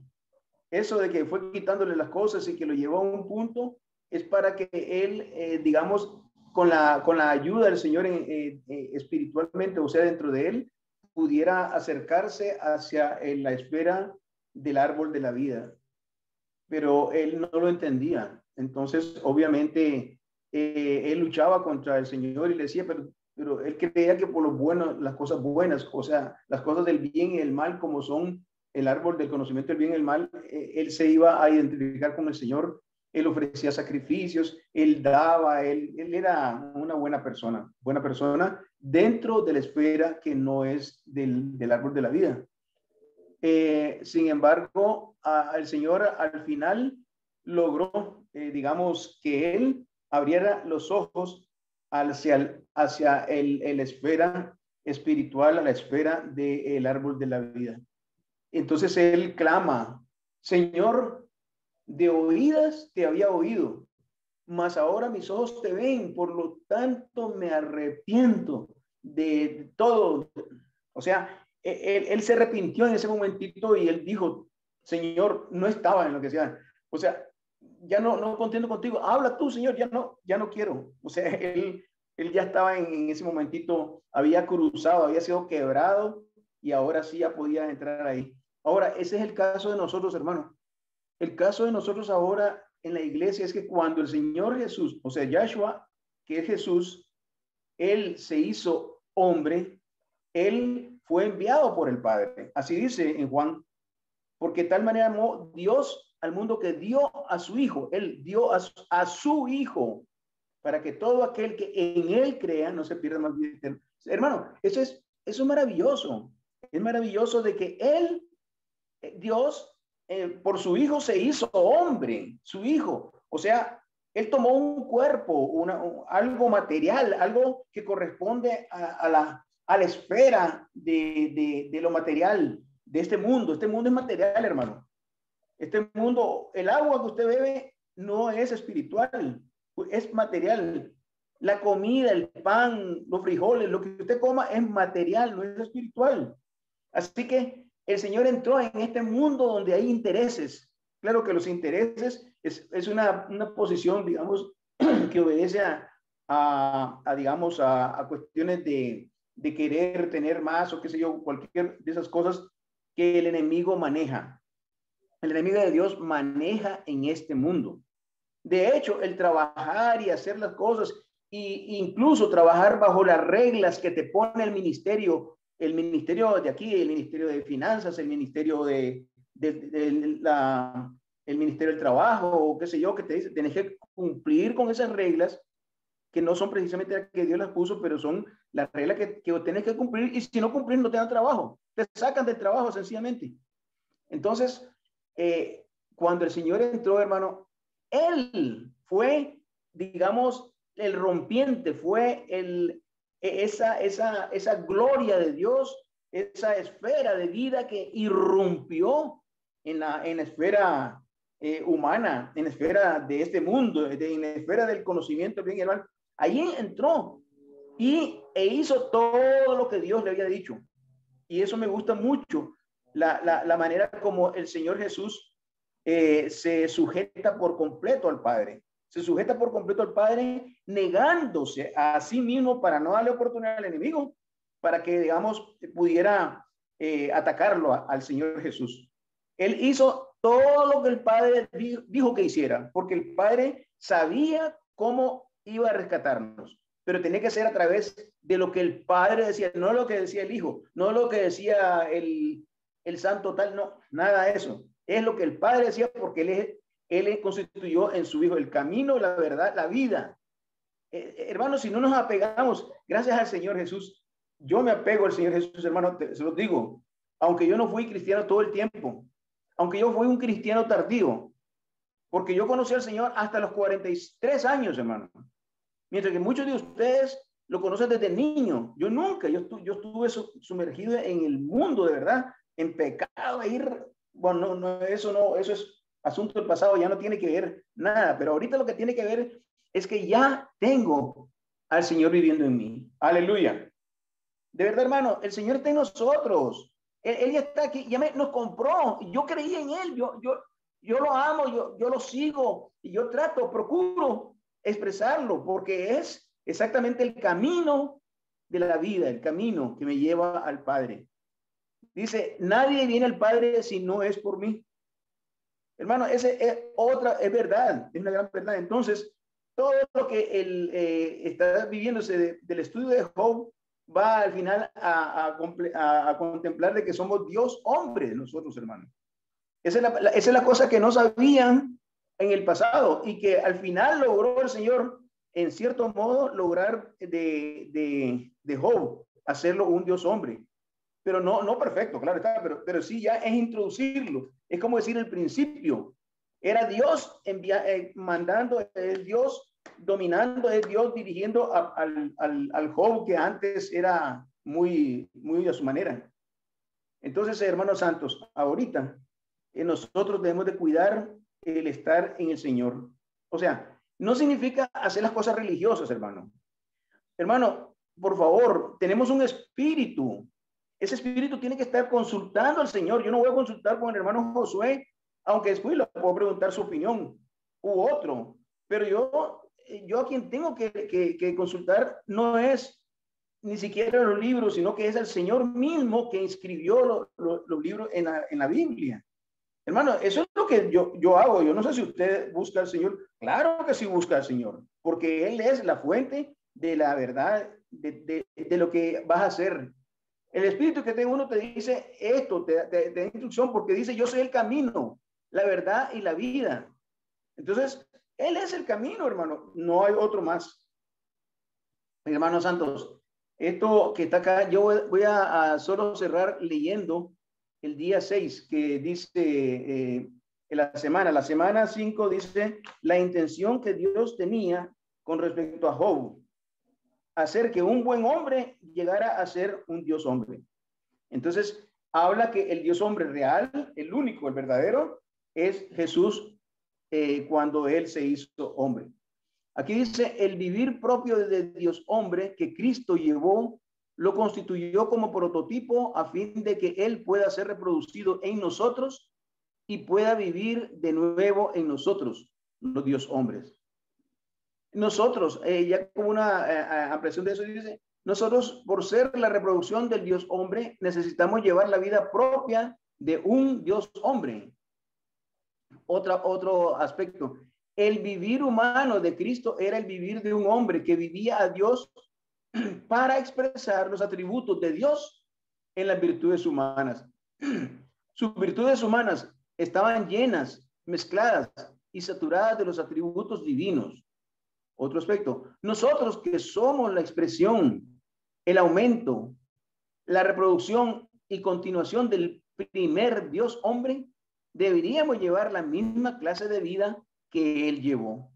Eso de que fue quitándole las cosas y que lo llevó a un punto, es para que él, digamos, con la ayuda del Señor espiritualmente, o sea, dentro de él, pudiera acercarse hacia la esfera del árbol de la vida. Pero él no lo entendía. Entonces, obviamente, él luchaba contra el Señor y le decía, pero él creía que por lo bueno, las cosas buenas, o sea, las cosas del bien y el mal, como son el árbol del conocimiento del bien y el mal, él se iba a identificar con el Señor. Él ofrecía sacrificios, él daba, él era una buena persona dentro de la esfera que no es del árbol de la vida. Sin embargo, el Señor al final logró, digamos, que él abriera los ojos hacia la esfera espiritual, a la esfera del árbol de la vida. Entonces él clama, Señor, de oídas te había oído, mas ahora mis ojos te ven, por lo tanto me arrepiento de todo. O sea, él se arrepintió en ese momentito y él dijo, Señor, no estaba en lo que sea. O sea, ya no contento contigo. Habla tú, Señor, ya no quiero. O sea, él ya estaba en ese momentito, había cruzado, había sido quebrado y ahora sí ya podía entrar ahí. Ahora, ese es el caso de nosotros, hermanos. El caso de nosotros ahora en la iglesia es que cuando el Señor Jesús, o sea, Yahshua, que es Jesús, él se hizo hombre, él fue enviado por el Padre. Así dice en Juan, porque de tal manera amó Dios al mundo que dio a su Hijo. Él dio a su Hijo para que todo aquel que en él crea no se pierda más vida eterna. Hermano, eso es maravilloso. Es maravilloso de que él, Dios, por su Hijo se hizo hombre, su Hijo. O sea, él tomó un cuerpo, algo material, algo que corresponde a la esfera de lo material de este mundo. Este mundo es material, hermano. Este mundo, el agua que usted bebe no es espiritual, es material. La comida, el pan, los frijoles, lo que usted coma es material, no es espiritual. Así que el Señor entró en este mundo donde hay intereses. Claro que los intereses es una posición, digamos, que obedece digamos, a cuestiones de querer tener más o qué sé yo, cualquier de esas cosas que el enemigo maneja. El enemigo de Dios maneja en este mundo. De hecho, el trabajar y hacer las cosas, e incluso trabajar bajo las reglas que te pone el ministerio de aquí, el ministerio de finanzas, el ministerio el ministerio del trabajo, o qué sé yo, que te dice, tenés que cumplir con esas reglas que no son precisamente las que Dios las puso, pero son las reglas que tenés que cumplir, y si no cumplir no te dan trabajo, te sacan del trabajo sencillamente. Entonces, cuando el Señor entró, hermano, él fue, digamos, el rompiente, fue esa gloria de Dios, esa esfera de vida que irrumpió en la esfera humana, en la esfera de este mundo, en la esfera del conocimiento, bien, hermano. Allí entró e hizo todo lo que Dios le había dicho. Y eso me gusta mucho, la manera como el Señor Jesús se sujeta por completo al Padre. Se sujeta por completo al Padre, negándose a sí mismo para no darle oportunidad al enemigo, para que, digamos, pudiera atacarlo al Señor Jesús. Él hizo todo lo que el Padre dijo que hiciera, porque el Padre sabía cómo iba a rescatarnos, pero tenía que ser a través de lo que el Padre decía, no lo que decía el Hijo, no lo que decía el santo tal, no, nada de eso. Es lo que el Padre decía, porque Él constituyó en su Hijo el camino, la verdad, la vida. Hermanos, si no nos apegamos, gracias al Señor Jesús, yo me apego al Señor Jesús, hermano, se los digo, aunque yo no fui cristiano todo el tiempo, aunque yo fui un cristiano tardío, porque yo conocí al Señor hasta los 43 años, hermano. Mientras que muchos de ustedes lo conocen desde niño. Yo nunca, yo estuve sumergido en el mundo, de verdad, en pecado, bueno, eso es asunto del pasado, ya no tiene que ver nada, pero ahorita lo que tiene que ver es que ya tengo al Señor viviendo en mí. Aleluya. De verdad, hermano, el Señor está en nosotros. Él ya está aquí, nos compró. Yo creí en Él, yo lo amo, yo lo sigo y yo procuro expresarlo porque es exactamente el camino de la vida, el camino que me lleva al Padre. Dice, nadie viene al Padre si no es por mí. Hermano, ese es verdad, es una gran verdad. Entonces, todo lo que él está viviéndose del estudio de Job va al final a contemplar de que somos Dios hombre nosotros, hermano. Esa es la cosa que no sabían en el pasado y que al final logró el Señor, en cierto modo, lograr de Job hacerlo un Dios hombre. Pero no perfecto, claro está, pero sí ya es introducirlo. Es como decir el principio. Era Dios mandando, es Dios dominando, es Dios dirigiendo al Job que antes era muy a su manera. Entonces, hermanos santos, ahorita nosotros debemos de cuidar el estar en el Señor. O sea, no significa hacer las cosas religiosas, hermano. Hermano, por favor, tenemos un espíritu. Ese espíritu tiene que estar consultando al Señor. Yo no voy a consultar con el hermano Josué, aunque después le puedo preguntar su opinión u otro. Pero yo a quien tengo que consultar no es ni siquiera los libros, sino que es el Señor mismo que escribió los libros en la Biblia. Hermano, eso es lo que yo hago. Yo no sé si usted busca al Señor. Claro que sí busca al Señor, porque Él es la fuente de la verdad, de lo que vas a hacer. El espíritu que tiene uno te dice esto, te da instrucción, porque dice, yo soy el camino, la verdad y la vida. Entonces, Él es el camino, hermano. No hay otro más. Hermanos santos, esto que está acá, yo voy a solo cerrar leyendo el día 6, que dice la semana 5 dice, la intención que Dios tenía con respecto a Job, hacer que un buen hombre llegara a ser un Dios hombre. Entonces, habla que el Dios hombre real, el único, el verdadero, es Jesús cuando Él se hizo hombre. Aquí dice, el vivir propio de Dios hombre que Cristo llevó, lo constituyó como prototipo a fin de que Él pueda ser reproducido en nosotros y pueda vivir de nuevo en nosotros, los Dios hombres. Nosotros, ya como una ampliación de eso, dice, nosotros por ser la reproducción del Dios hombre, necesitamos llevar la vida propia de un Dios hombre. Otro aspecto, el vivir humano de Cristo era el vivir de un hombre que vivía a Dios para expresar los atributos de Dios en las virtudes humanas. Sus virtudes humanas estaban llenas, mezcladas y saturadas de los atributos divinos. Otro aspecto, nosotros que somos la expresión, el aumento, la reproducción y continuación del primer Dios hombre, deberíamos llevar la misma clase de vida que Él llevó.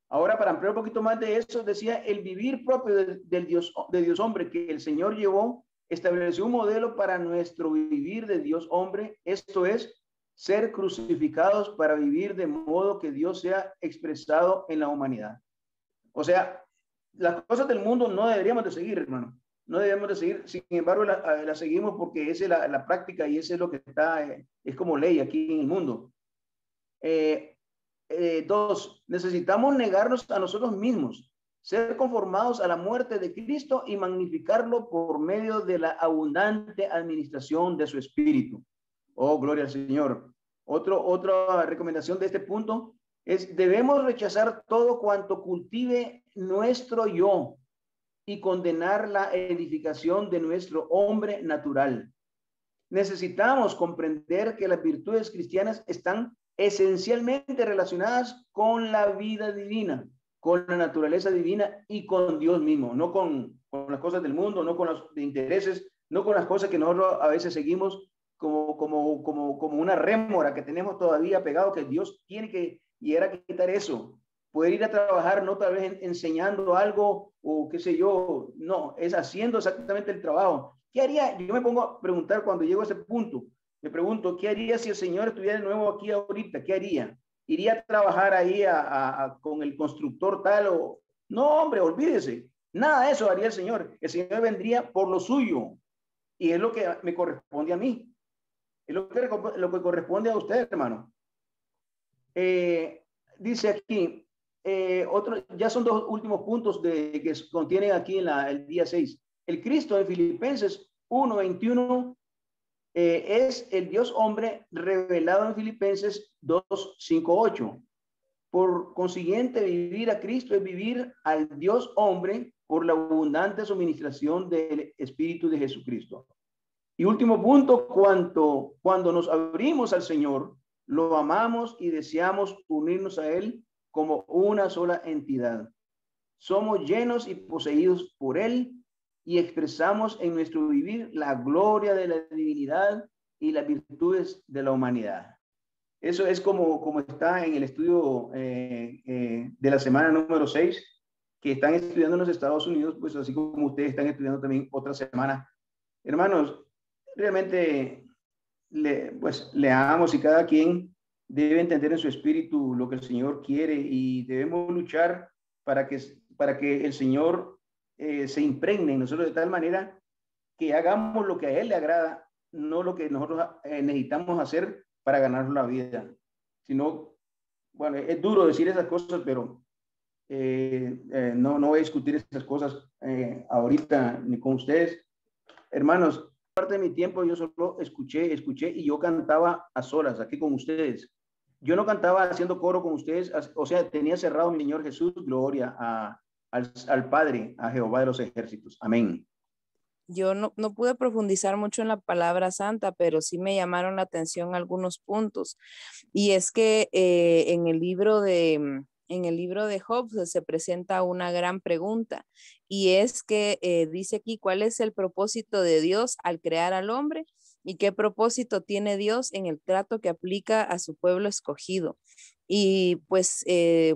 Ahora, para ampliar un poquito más de eso, decía, el vivir propio de Dios hombre que el Señor llevó, estableció un modelo para nuestro vivir de Dios hombre, esto es, ser crucificados para vivir de modo que Dios sea expresado en la humanidad. O sea, las cosas del mundo no deberíamos de seguir, hermano. no debemos de seguir, sin embargo la seguimos porque esa es la práctica y eso es lo que está, es como ley aquí en el mundo. 2, necesitamos negarnos a nosotros mismos, ser conformados a la muerte de Cristo y magnificarlo por medio de la abundante administración de su Espíritu. Oh, gloria al Señor. Otra recomendación de este punto es: debemos rechazar todo cuanto cultive nuestro yo y condenar la edificación de nuestro hombre natural. Necesitamos comprender que las virtudes cristianas están esencialmente relacionadas con la vida divina, con la naturaleza divina y con Dios mismo, no con las cosas del mundo, no con los intereses, no con las cosas que nosotros a veces seguimos como una rémora que tenemos todavía pegado, que Dios tiene que llegar a quitar eso. Poder ir a trabajar, no tal vez enseñando algo o qué sé yo, no, es haciendo exactamente el trabajo. ¿Qué haría? Yo me pongo a preguntar cuando llego a ese punto, me pregunto, ¿qué haría si el Señor estuviera de nuevo aquí ahorita? ¿Qué haría? ¿Iría a trabajar ahí con el constructor tal o...? No, hombre, olvídese. Nada de eso haría el Señor. El Señor vendría por lo suyo. Y es lo que me corresponde a mí. Es lo que corresponde a usted, hermano. Dice aquí, ya son 2 últimos puntos que contienen aquí en el día 6. El Cristo en Filipenses 1:21 es el Dios hombre revelado en Filipenses 2:5-8. Por consiguiente, vivir a Cristo es vivir al Dios hombre por la abundante suministración del Espíritu de Jesucristo. Y último punto, cuando nos abrimos al Señor, lo amamos y deseamos unirnos a Él como una sola entidad. Somos llenos y poseídos por Él y expresamos en nuestro vivir la gloria de la divinidad y las virtudes de la humanidad. Eso es como está en el estudio de la semana número 6, que están estudiando en los Estados Unidos, pues así como ustedes están estudiando también otra semana. Hermanos, realmente leamos y cada quien debe entender en su espíritu lo que el Señor quiere y debemos luchar para que el Señor se impregne en nosotros de tal manera que hagamos lo que a Él le agrada, no lo que nosotros necesitamos hacer para ganar la vida. Sino, bueno, es duro decir esas cosas, pero no voy a discutir esas cosas ahorita ni con ustedes. Hermanos, parte de mi tiempo yo solo escuché y yo cantaba a solas aquí con ustedes. Yo no cantaba haciendo coro con ustedes, o sea, tenía cerrado mi Señor Jesús, gloria al Padre, a Jehová de los ejércitos. Amén. Yo no pude profundizar mucho en la palabra santa, pero sí me llamaron la atención algunos puntos. Y es que en el libro de Job se presenta una gran pregunta, y es que dice aquí: ¿cuál es el propósito de Dios al crear al hombre? ¿Y qué propósito tiene Dios en el trato que aplica a su pueblo escogido? Y pues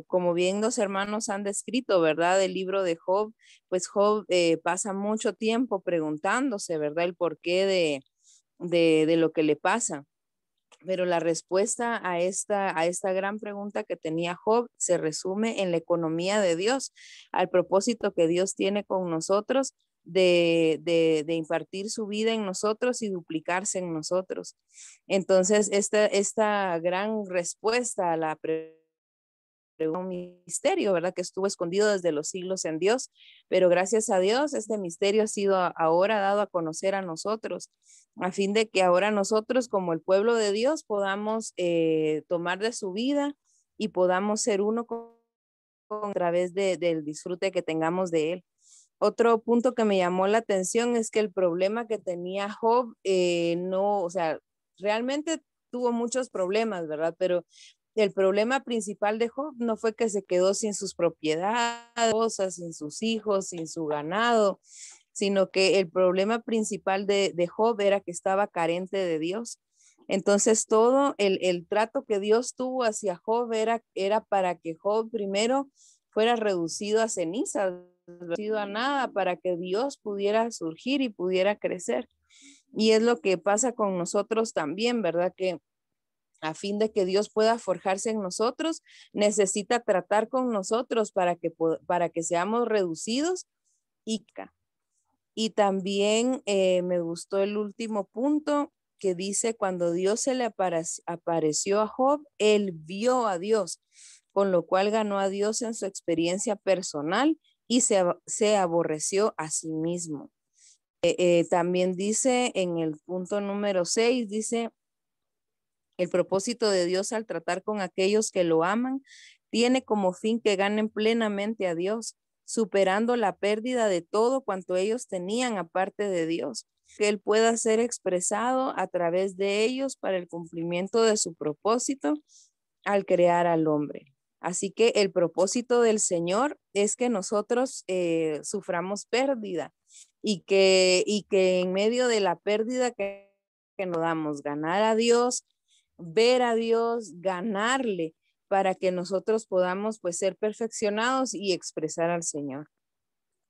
como bien los hermanos han descrito, ¿verdad? El libro de Job, pues Job pasa mucho tiempo preguntándose, ¿verdad? El porqué de lo que le pasa. Pero la respuesta a esta gran pregunta que tenía Job se resume en la economía de Dios, al propósito que Dios tiene con nosotros de impartir su vida en nosotros y duplicarse en nosotros. Entonces, esta gran respuesta a la un misterio, ¿verdad? Que estuvo escondido desde los siglos en Dios, pero gracias a Dios este misterio ha sido ahora dado a conocer a nosotros, a fin de que ahora nosotros como el pueblo de Dios podamos tomar de su vida y podamos ser uno a través del disfrute que tengamos de él. Otro punto que me llamó la atención es que el problema que tenía Job, o sea, realmente tuvo muchos problemas, ¿verdad? Pero el problema principal de Job no fue que se quedó sin sus propiedades, sin sus hijos, sin su ganado, sino que el problema principal de Job era que estaba carente de Dios. Entonces todo el trato que Dios tuvo hacia Job era para que Job primero fuera reducido a cenizas, reducido a nada, para que Dios pudiera surgir y pudiera crecer. Y es lo que pasa con nosotros también, ¿verdad? Que a fin de que Dios pueda forjarse en nosotros, necesita tratar con nosotros para que seamos reducidos y Y también me gustó el último punto que dice, cuando Dios se le apareció a Job, él vio a Dios, con lo cual ganó a Dios en su experiencia personal y se aborreció a sí mismo. También dice en el punto número 6, dice, el propósito de Dios al tratar con aquellos que lo aman tiene como fin que ganen plenamente a Dios, superando la pérdida de todo cuanto ellos tenían aparte de Dios, que Él pueda ser expresado a través de ellos para el cumplimiento de su propósito al crear al hombre. Así que el propósito del Señor es que nosotros suframos pérdida y que en medio de la pérdida que nos damos, ganar a Dios, ver a Dios, ganarle, para que nosotros podamos pues ser perfeccionados y expresar al Señor.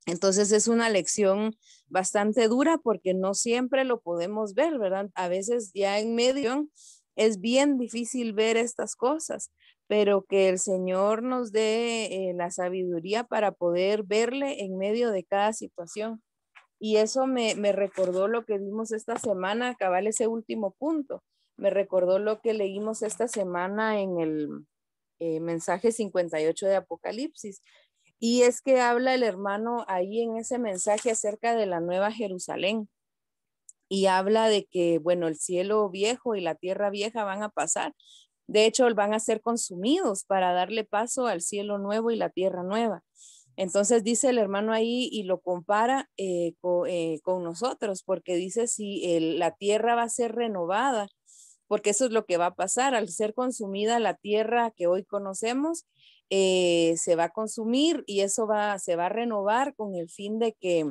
Entonces es una lección bastante dura porque no siempre lo podemos ver, ¿verdad? A veces ya en medio es bien difícil ver estas cosas, pero que el Señor nos dé la sabiduría para poder verle en medio de cada situación. Y eso me recordó lo que vimos esta semana, cabal ese último punto. Me recordó lo que leímos esta semana en el mensaje 58 de Apocalipsis. Y es que habla el hermano ahí en ese mensaje acerca de la Nueva Jerusalén. Y habla de que, bueno, el cielo viejo y la tierra vieja van a pasar. De hecho, van a ser consumidos para darle paso al cielo nuevo y la tierra nueva. Entonces dice el hermano ahí y lo compara con nosotros, porque dice si la tierra va a ser renovada, porque eso es lo que va a pasar al ser consumida la tierra que hoy conocemos, se va a consumir y eso se va a renovar con el fin de que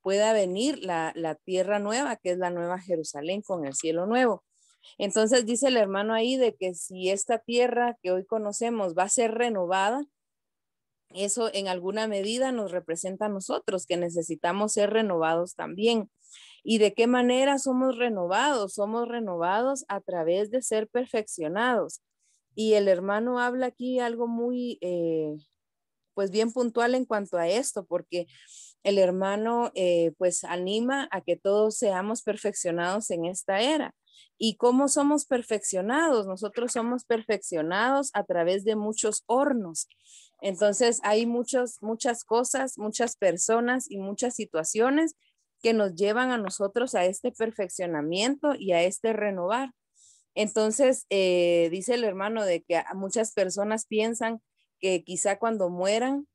pueda venir la tierra nueva, que es la nueva Jerusalén con el cielo nuevo. Entonces dice el hermano ahí de que si esta tierra que hoy conocemos va a ser renovada, eso en alguna medida nos representa a nosotros, que necesitamos ser renovados también. ¿Y de qué manera somos renovados? Somos renovados a través de ser perfeccionados. Y el hermano habla aquí algo muy, pues bien puntual en cuanto a esto, porque el hermano pues anima a que todos seamos perfeccionados en esta era. ¿Y cómo somos perfeccionados? Nosotros somos perfeccionados a través de muchos hornos. Entonces hay muchas cosas, muchas personas y muchas situaciones que nos llevan a nosotros a este perfeccionamiento y a este renovar. Entonces, dice el hermano de que muchas personas piensan que quizá cuando mueran,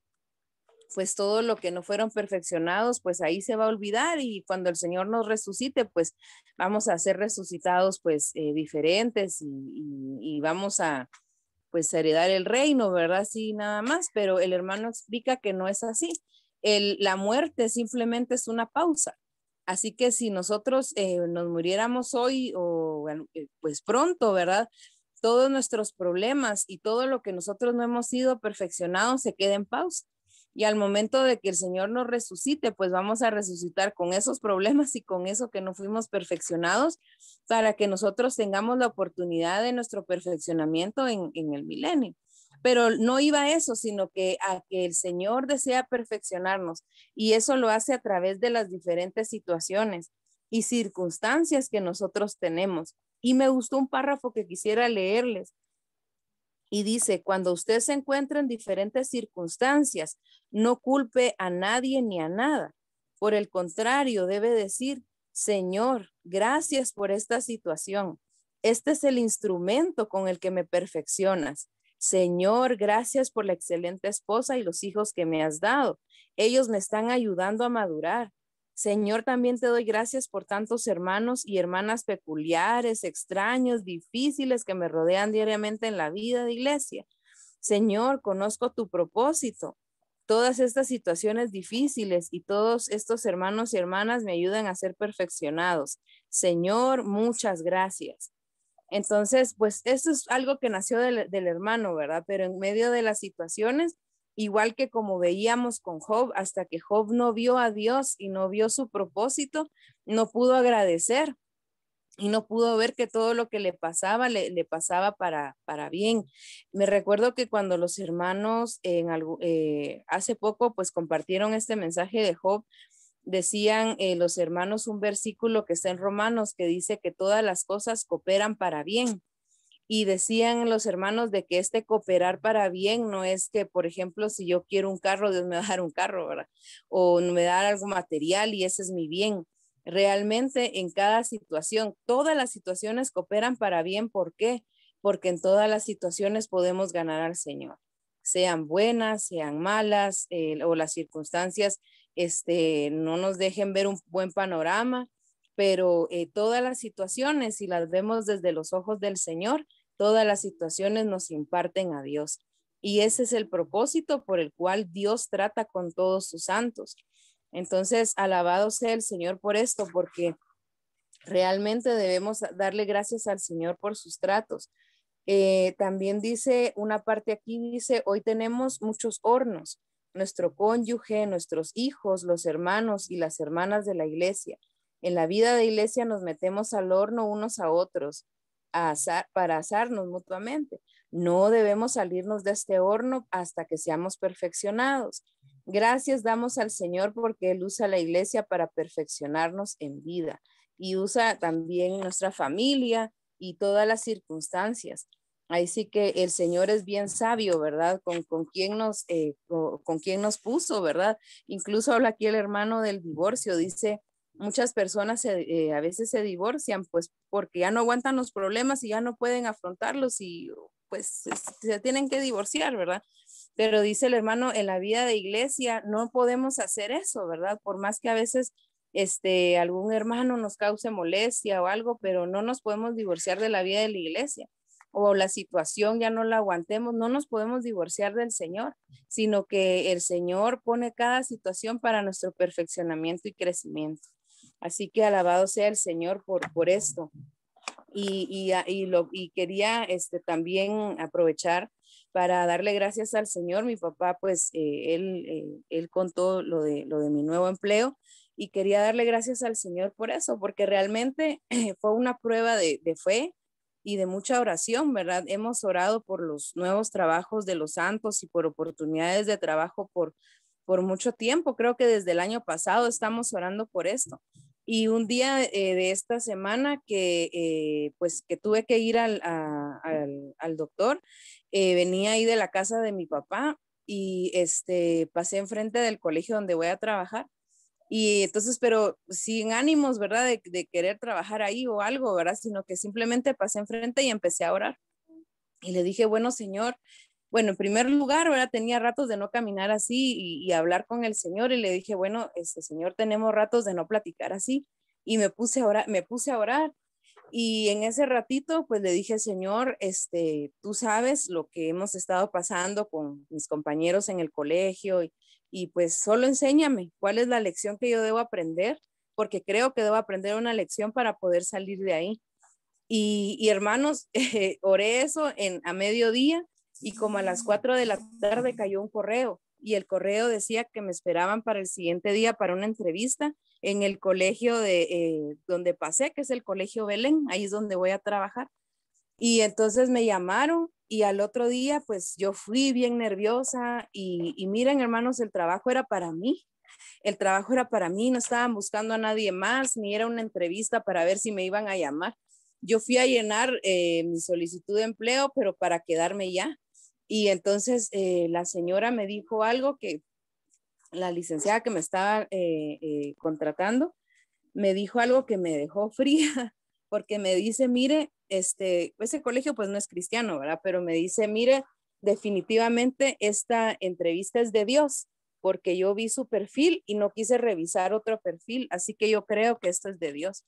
pues todo lo que no fueron perfeccionados, pues ahí se va a olvidar y cuando el Señor nos resucite, pues vamos a ser resucitados pues diferentes y vamos a pues heredar el reino, ¿verdad? Sí, nada más, pero el hermano explica que no es así. La muerte simplemente es una pausa. Así que si nosotros nos muriéramos hoy o pues pronto, ¿verdad? Todos nuestros problemas y todo lo que nosotros no hemos sido perfeccionados se queda en pausa. Y al momento de que el Señor nos resucite, pues vamos a resucitar con esos problemas y con eso que no fuimos perfeccionados para que nosotros tengamos la oportunidad de nuestro perfeccionamiento en el milenio. Pero no iba a eso, sino que a que el Señor desea perfeccionarnos y eso lo hace a través de las diferentes situaciones y circunstancias que nosotros tenemos. Y me gustó un párrafo que quisiera leerles. Y dice, cuando usted se encuentra en diferentes circunstancias, no culpe a nadie ni a nada. Por el contrario, debe decir, Señor, gracias por esta situación. Este es el instrumento con el que me perfeccionas. Señor, gracias por la excelente esposa y los hijos que me has dado. Ellos me están ayudando a madurar. Señor, también te doy gracias por tantos hermanos y hermanas peculiares, extraños, difíciles que me rodean diariamente en la vida de iglesia. Señor, conozco tu propósito. Todas estas situaciones difíciles y todos estos hermanos y hermanas me ayudan a ser perfeccionados. Señor, muchas gracias. Entonces, pues eso es algo que nació del hermano, ¿verdad? Pero en medio de las situaciones, igual que como veíamos con Job, hasta que Job no vio a Dios y no vio su propósito, no pudo agradecer y no pudo ver que todo lo que le pasaba, le pasaba para bien. Me recuerdo que cuando los hermanos hace poco pues compartieron este mensaje de Job, Decían los hermanos un versículo que está en Romanos que dice que todas las cosas cooperan para bien. Y decían los hermanos de que este cooperar para bien no es que, por ejemplo, si yo quiero un carro, Dios me va a dar un carro, ¿verdad? O me da algo material y ese es mi bien. Realmente en cada situación, todas las situaciones cooperan para bien. ¿Por qué? Porque en todas las situaciones podemos ganar al Señor, sean buenas, sean malas, o las circunstancias no nos dejen ver un buen panorama, pero todas las situaciones, si las vemos desde los ojos del Señor, todas las situaciones nos imparten a Dios. Y ese es el propósito por el cual Dios trata con todos sus santos. Entonces, alabado sea el Señor por esto, porque realmente debemos darle gracias al Señor por sus tratos. También dice una parte aquí, dice, hoy tenemos muchos hornos, nuestro cónyuge, nuestros hijos, los hermanos y las hermanas de la iglesia. En la vida de iglesia nos metemos al horno unos a otros para asarnos mutuamente. No debemos salirnos de este horno hasta que seamos perfeccionados. Gracias damos al Señor porque Él usa la iglesia para perfeccionarnos en vida y usa también nuestra familia y todas las circunstancias. Ahí sí que el Señor es bien sabio, ¿verdad? Con quién nos puso, ¿verdad? Incluso habla aquí el hermano del divorcio, dice, muchas personas a veces se divorcian pues porque ya no aguantan los problemas y ya no pueden afrontarlos y pues se tienen que divorciar, ¿verdad? Pero dice el hermano, en la vida de iglesia no podemos hacer eso, ¿verdad? Por más que a veces algún hermano nos cause molestia o algo, pero no nos podemos divorciar de la vida de la iglesia o la situación ya no la aguantemos, no nos podemos divorciar del Señor, sino que el Señor pone cada situación para nuestro perfeccionamiento y crecimiento. Así que alabado sea el Señor por esto. Y quería también aprovechar para darle gracias al Señor. Mi papá, pues, él contó lo de mi nuevo empleo y quería darle gracias al Señor por eso, porque realmente fue una prueba de fe y de mucha oración, ¿verdad? Hemos orado por los nuevos trabajos de los santos y por oportunidades de trabajo por mucho tiempo. Creo que desde el año pasado estamos orando por esto. Y un día de esta semana pues que tuve que ir al doctor, venía ahí de la casa de mi papá y pasé enfrente del colegio donde voy a trabajar. Y entonces, pero sin ánimos, ¿verdad? De querer trabajar ahí o algo, ¿verdad? Sino que simplemente pasé enfrente y empecé a orar. Y le dije, bueno, Señor, bueno, en primer lugar, ¿verdad? Tenía ratos de no caminar así y hablar con el Señor y le dije, bueno, Señor, tenemos ratos de no platicar así. Y me puse a orar. Y en ese ratito, pues le dije, Señor, tú sabes lo que hemos estado pasando con mis compañeros en el colegio y pues solo enséñame cuál es la lección que yo debo aprender, porque creo que debo aprender una lección para poder salir de ahí. Y hermanos, oré eso a mediodía y como a las 4 de la tarde cayó un correo y el correo decía que me esperaban para el siguiente día para una entrevista en el colegio donde pasé, que es el Colegio Belén, ahí es donde voy a trabajar. Y entonces me llamaron y al otro día pues yo fui bien nerviosa y miren hermanos, el trabajo era para mí. El trabajo era para mí, no estaban buscando a nadie más, ni era una entrevista para ver si me iban a llamar. Yo fui a llenar mi solicitud de empleo, pero para quedarme ya. Y entonces la señora me dijo algo que la licenciada que me estaba contratando, me dijo algo que me dejó fría, porque me dice, mire, ese colegio pues no es cristiano, ¿verdad? Pero me dice, mire, definitivamente esta entrevista es de Dios, porque yo vi su perfil y no quise revisar otro perfil, así que yo creo que esto es de Dios.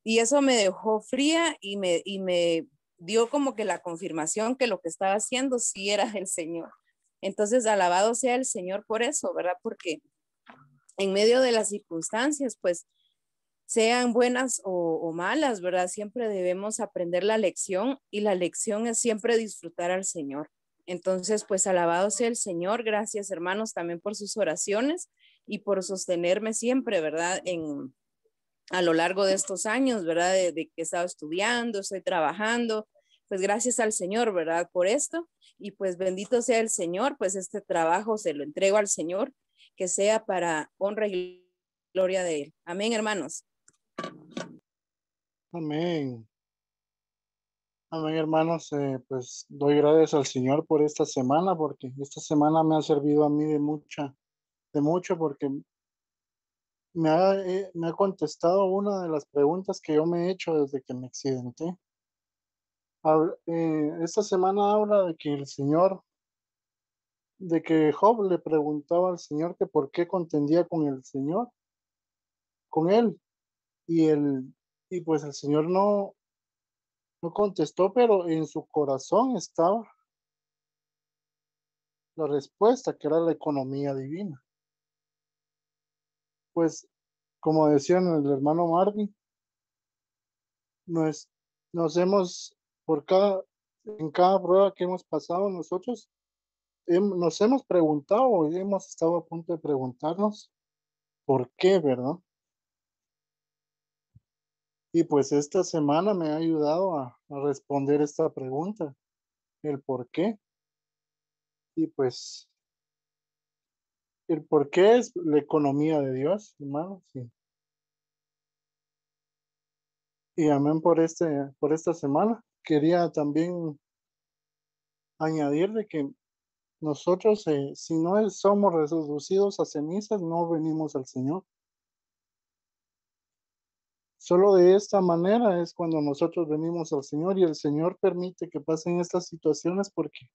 Y eso me dejó fría y me dio como que la confirmación que lo que estaba haciendo sí era el Señor. Entonces, alabado sea el Señor por eso, ¿verdad? Porque en medio de las circunstancias, pues, sean buenas o malas, ¿verdad? Siempre debemos aprender la lección y la lección es siempre disfrutar al Señor. Entonces, pues alabado sea el Señor. Gracias, hermanos, también por sus oraciones y por sostenerme siempre, ¿verdad? A lo largo de estos años, ¿verdad? De que he estado estudiando, estoy trabajando. Pues gracias al Señor, ¿verdad? Por esto. Y pues bendito sea el Señor, pues este trabajo se lo entrego al Señor, que sea para honra y gloria de Él. Amén, hermanos. Amén. Amén, hermanos. Pues doy gracias al Señor por esta semana, porque esta semana me ha servido a mí de mucho, porque me ha contestado una de las preguntas que yo me he hecho desde que me accidenté. Esta semana habla de que de que Job le preguntaba al Señor que por qué contendía con el Señor, con él, y pues el Señor no contestó, pero en su corazón estaba la respuesta, que era la economía divina. Pues, como decían el hermano Marvin, nos, nos hemos, en cada prueba que hemos pasado nosotros, nos hemos preguntado y hemos estado a punto de preguntarnos por qué, ¿verdad? Y pues esta semana me ha ayudado a responder esta pregunta, el por qué. Y pues el por qué es la economía de Dios, hermanos. Y amén por esta semana. Quería también añadir de que nosotros, si no somos reducidos a cenizas, no venimos al Señor. Solo de esta manera es cuando nosotros venimos al Señor, y el Señor permite que pasen estas situaciones porque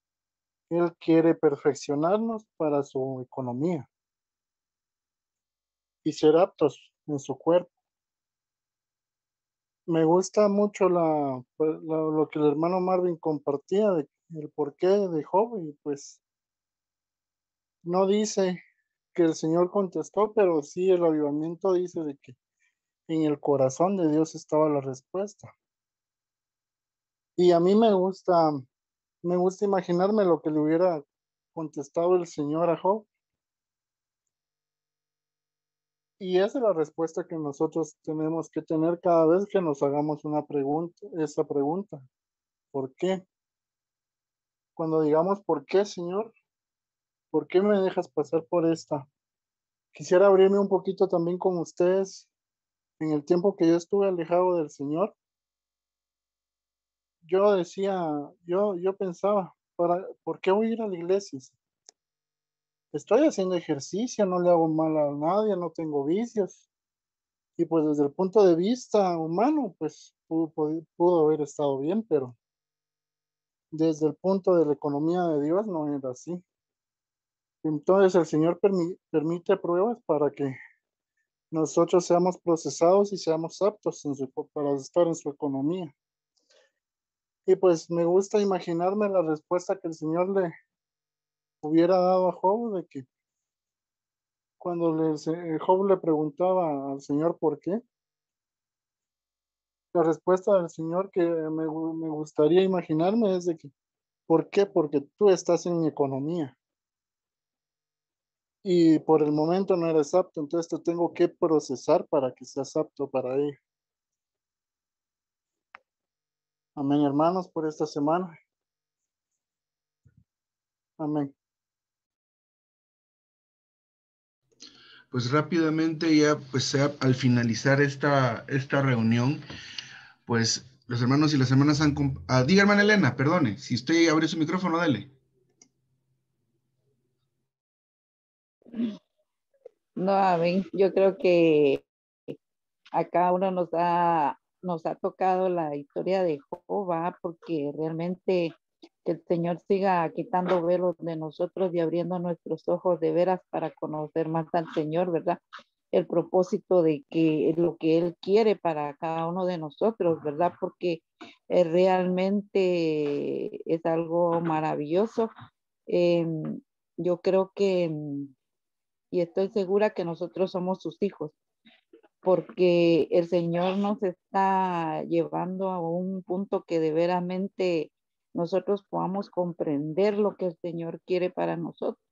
Él quiere perfeccionarnos para su economía y ser aptos en su cuerpo. Me gusta mucho lo que el hermano Marvin compartía de el porqué de Job, y pues no dice que el Señor contestó, pero sí el avivamiento dice de que en el corazón de Dios estaba la respuesta. Y a mí me gusta imaginarme lo que le hubiera contestado el Señor a Job. Y esa es la respuesta que nosotros tenemos que tener cada vez que nos hagamos esa pregunta. ¿Por qué? Cuando digamos, ¿por qué, Señor? ¿Por qué me dejas pasar por esta? Quisiera abrirme un poquito también con ustedes. En el tiempo que yo estuve alejado del Señor, yo decía, yo pensaba, ¿por qué voy a ir a la iglesia? Estoy haciendo ejercicio, no le hago mal a nadie, no tengo vicios. Y pues desde el punto de vista humano, pues pudo haber estado bien, pero desde el punto de la economía de Dios no era así. Entonces el Señor permite pruebas para que nosotros seamos procesados y seamos aptos para estar en su economía. Y pues me gusta imaginarme la respuesta que el Señor le hubiera dado a Job, de que cuando Job le preguntaba al Señor por qué, la respuesta del Señor que me gustaría imaginarme es de que, ¿por qué? Porque tú estás en mi economía y por el momento no eres apto, entonces te tengo que procesar para que seas apto para ello. Amén, hermanos, por esta semana. Amén. Pues rápidamente ya, pues al finalizar esta reunión, pues los hermanos y las hermanas diga, hermana Elena, perdone, si usted abre su micrófono, dale. No, amén. Yo creo que a cada uno nos ha tocado la historia de Job, ¿va? Porque realmente que el Señor siga quitando velos de nosotros y abriendo nuestros ojos de veras para conocer más al Señor, ¿verdad? El propósito de que lo que Él quiere para cada uno de nosotros, ¿verdad? Porque realmente es algo maravilloso. Yo creo que, y estoy segura que nosotros somos sus hijos, porque el Señor nos está llevando a un punto que de veramente nosotros podamos comprender lo que el Señor quiere para nosotros.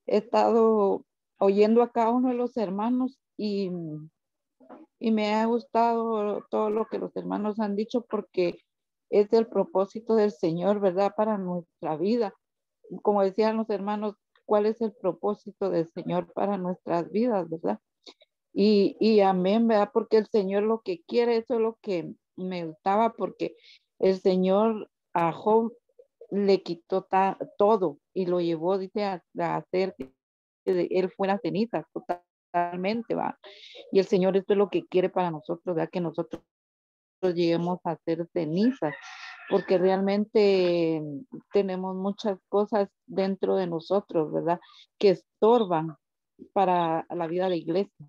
He estado oyendo a cada uno de los hermanos y me ha gustado todo lo que los hermanos han dicho, porque es el propósito del Señor, ¿verdad? Para nuestra vida. Como decían los hermanos, ¿cuál es el propósito del Señor para nuestras vidas, verdad? Y amén, ¿verdad? Porque el Señor lo que quiere, eso es lo que me gustaba, porque el Señor a Job le quitó todo y lo llevó, dice, a hacer que él fuera ceniza totalmente, ¿va? Y el Señor esto es lo que quiere para nosotros, ¿verdad? Que nosotros lleguemos a ser cenizas, porque realmente tenemos muchas cosas dentro de nosotros, ¿verdad? Que estorban para la vida de la iglesia.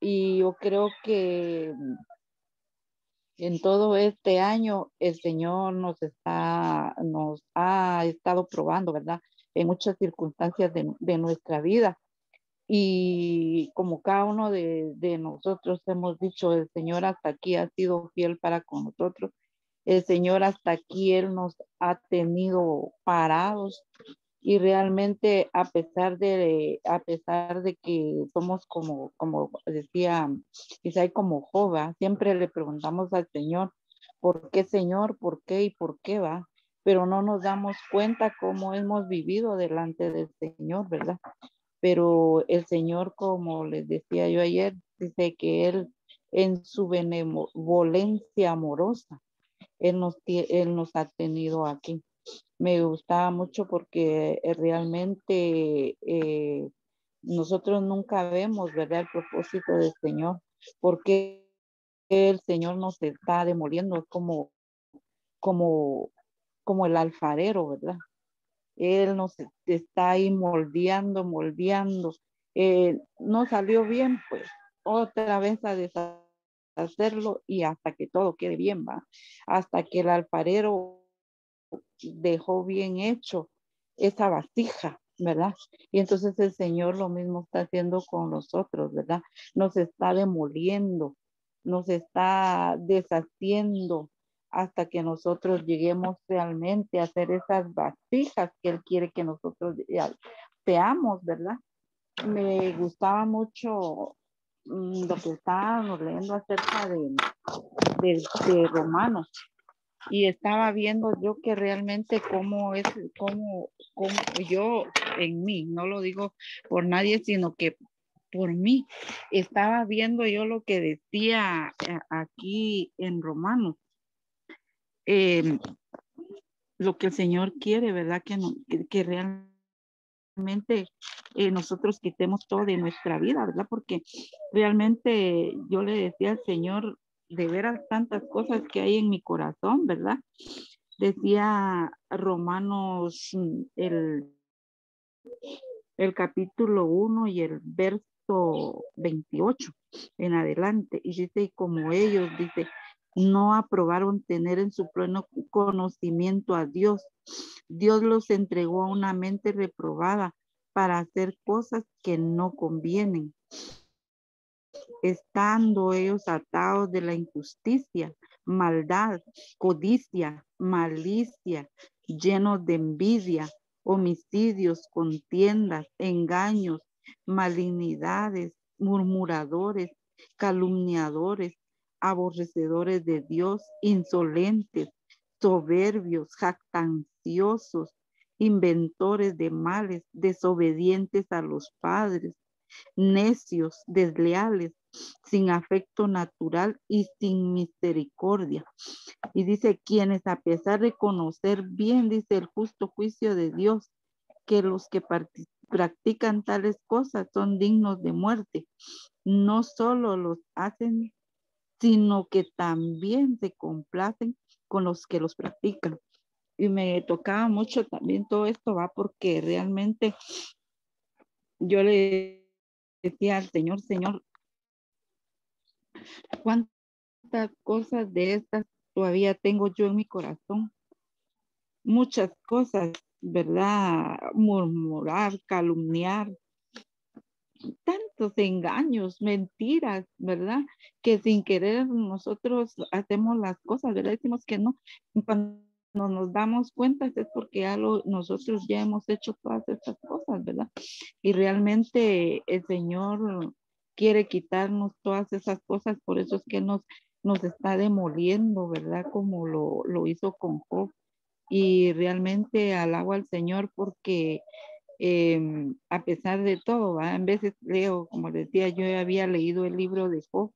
Y yo creo que en todo este año el Señor nos ha estado probando, ¿verdad? En muchas circunstancias de nuestra vida. Y como cada uno de nosotros hemos dicho, el Señor hasta aquí ha sido fiel para con nosotros. El Señor hasta aquí, Él nos ha tenido parados. Y realmente a pesar de que somos como decía Isaías, como Job, siempre le preguntamos al Señor, ¿por qué, Señor? ¿Por qué y por qué va? Pero no nos damos cuenta cómo hemos vivido delante del Señor, ¿verdad? Pero el Señor, como les decía yo ayer, dice que Él en su benevolencia amorosa, Él nos ha tenido aquí. Me gustaba mucho porque realmente nosotros nunca vemos, ¿verdad? El propósito del Señor, porque el Señor nos está demoliendo como, como el alfarero, ¿verdad? Él nos está ahí moldeando. No salió bien, pues otra vez a deshacerlo y hasta que todo quede bien, va. Hasta que el alfarero dejó bien hecho esa vasija, ¿verdad? Y entonces el Señor lo mismo está haciendo con nosotros, ¿verdad? Nos está demoliendo, nos está deshaciendo hasta que nosotros lleguemos realmente a hacer esas vasijas que Él quiere que nosotros seamos, ¿verdad? Me gustaba mucho lo que estábamos leyendo acerca de Romanos. Y estaba viendo yo que realmente cómo yo en mí, no lo digo por nadie, sino que por mí, estaba viendo yo lo que decía aquí en Romanos, lo que el Señor quiere, ¿verdad? Que realmente nosotros quitemos todo de nuestra vida, ¿verdad? Porque realmente yo le decía al Señor, de veras tantas cosas que hay en mi corazón, ¿verdad? Decía Romanos, el capítulo 1 y el verso 28 en adelante. Y dice, y como ellos, dice, no aprobaron tener en su pleno conocimiento a Dios. Dios los entregó a una mente reprobada para hacer cosas que no convienen, estando ellos atados de la injusticia, maldad, codicia, malicia, llenos de envidia, homicidios, contiendas, engaños, malignidades, murmuradores, calumniadores, aborrecedores de Dios, insolentes, soberbios, jactanciosos, inventores de males, desobedientes a los padres, necios, desleales, sin afecto natural y sin misericordia. Y dice, quienes a pesar de conocer bien, dice el justo juicio de Dios, que los que practican tales cosas son dignos de muerte, no solo los hacen, sino que también se complacen con los que los practican. Y me tocaba mucho también todo esto, va, porque realmente yo le decía al Señor, Señor, ¿cuántas cosas de estas todavía tengo yo en mi corazón? Muchas cosas, ¿verdad? Murmurar, calumniar, tantos engaños, mentiras, ¿verdad? Que sin querer nosotros hacemos las cosas, ¿verdad? Decimos que no. Cuando nos damos cuenta es porque nosotros ya hemos hecho todas estas cosas, ¿verdad? Y realmente el Señor quiere quitarnos todas esas cosas, por eso es que nos está demoliendo, ¿verdad? Como lo hizo con Job. Y realmente alabo al Señor porque a pesar de todo, ¿va? En veces leo, como decía, yo había leído el libro de Job,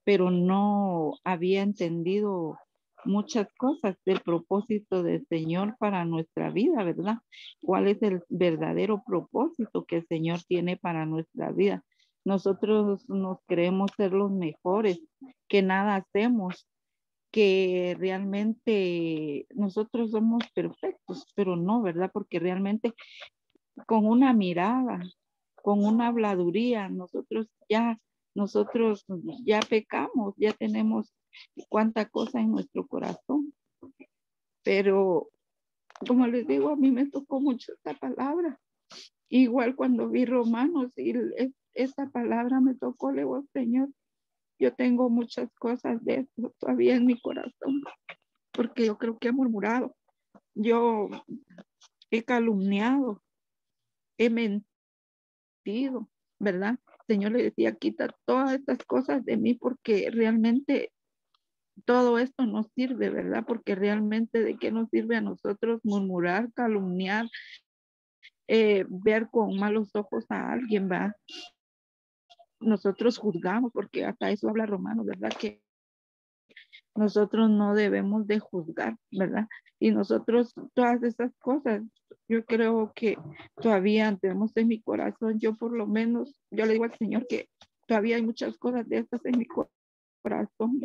pero no había entendido muchas cosas del propósito del Señor para nuestra vida, ¿verdad? ¿Cuál es el verdadero propósito que el Señor tiene para nuestra vida? Nosotros nos creemos ser los mejores, que nada hacemos, que realmente nosotros somos perfectos, pero no, ¿verdad? Porque realmente con una mirada, con una habladuría, nosotros ya pecamos, ya tenemos cuánta cosa en nuestro corazón. Pero como les digo, a mí me tocó mucho esta palabra. Igual cuando vi Romanos y esta palabra me tocó, le digo, Señor, yo tengo muchas cosas de esto todavía en mi corazón, porque yo creo que he murmurado, yo he calumniado, he mentido, ¿verdad? Señor le decía, quita todas estas cosas de mí porque realmente todo esto nos sirve, ¿verdad? Porque realmente de qué nos sirve a nosotros murmurar, calumniar, ver con malos ojos a alguien, ¿verdad? Nosotros juzgamos, porque hasta eso habla Romanos, ¿verdad? Que nosotros no debemos de juzgar, ¿verdad? Y nosotros todas esas cosas, yo creo que todavía tenemos en mi corazón, yo por lo menos, yo le digo al Señor que todavía hay muchas cosas de estas en mi corazón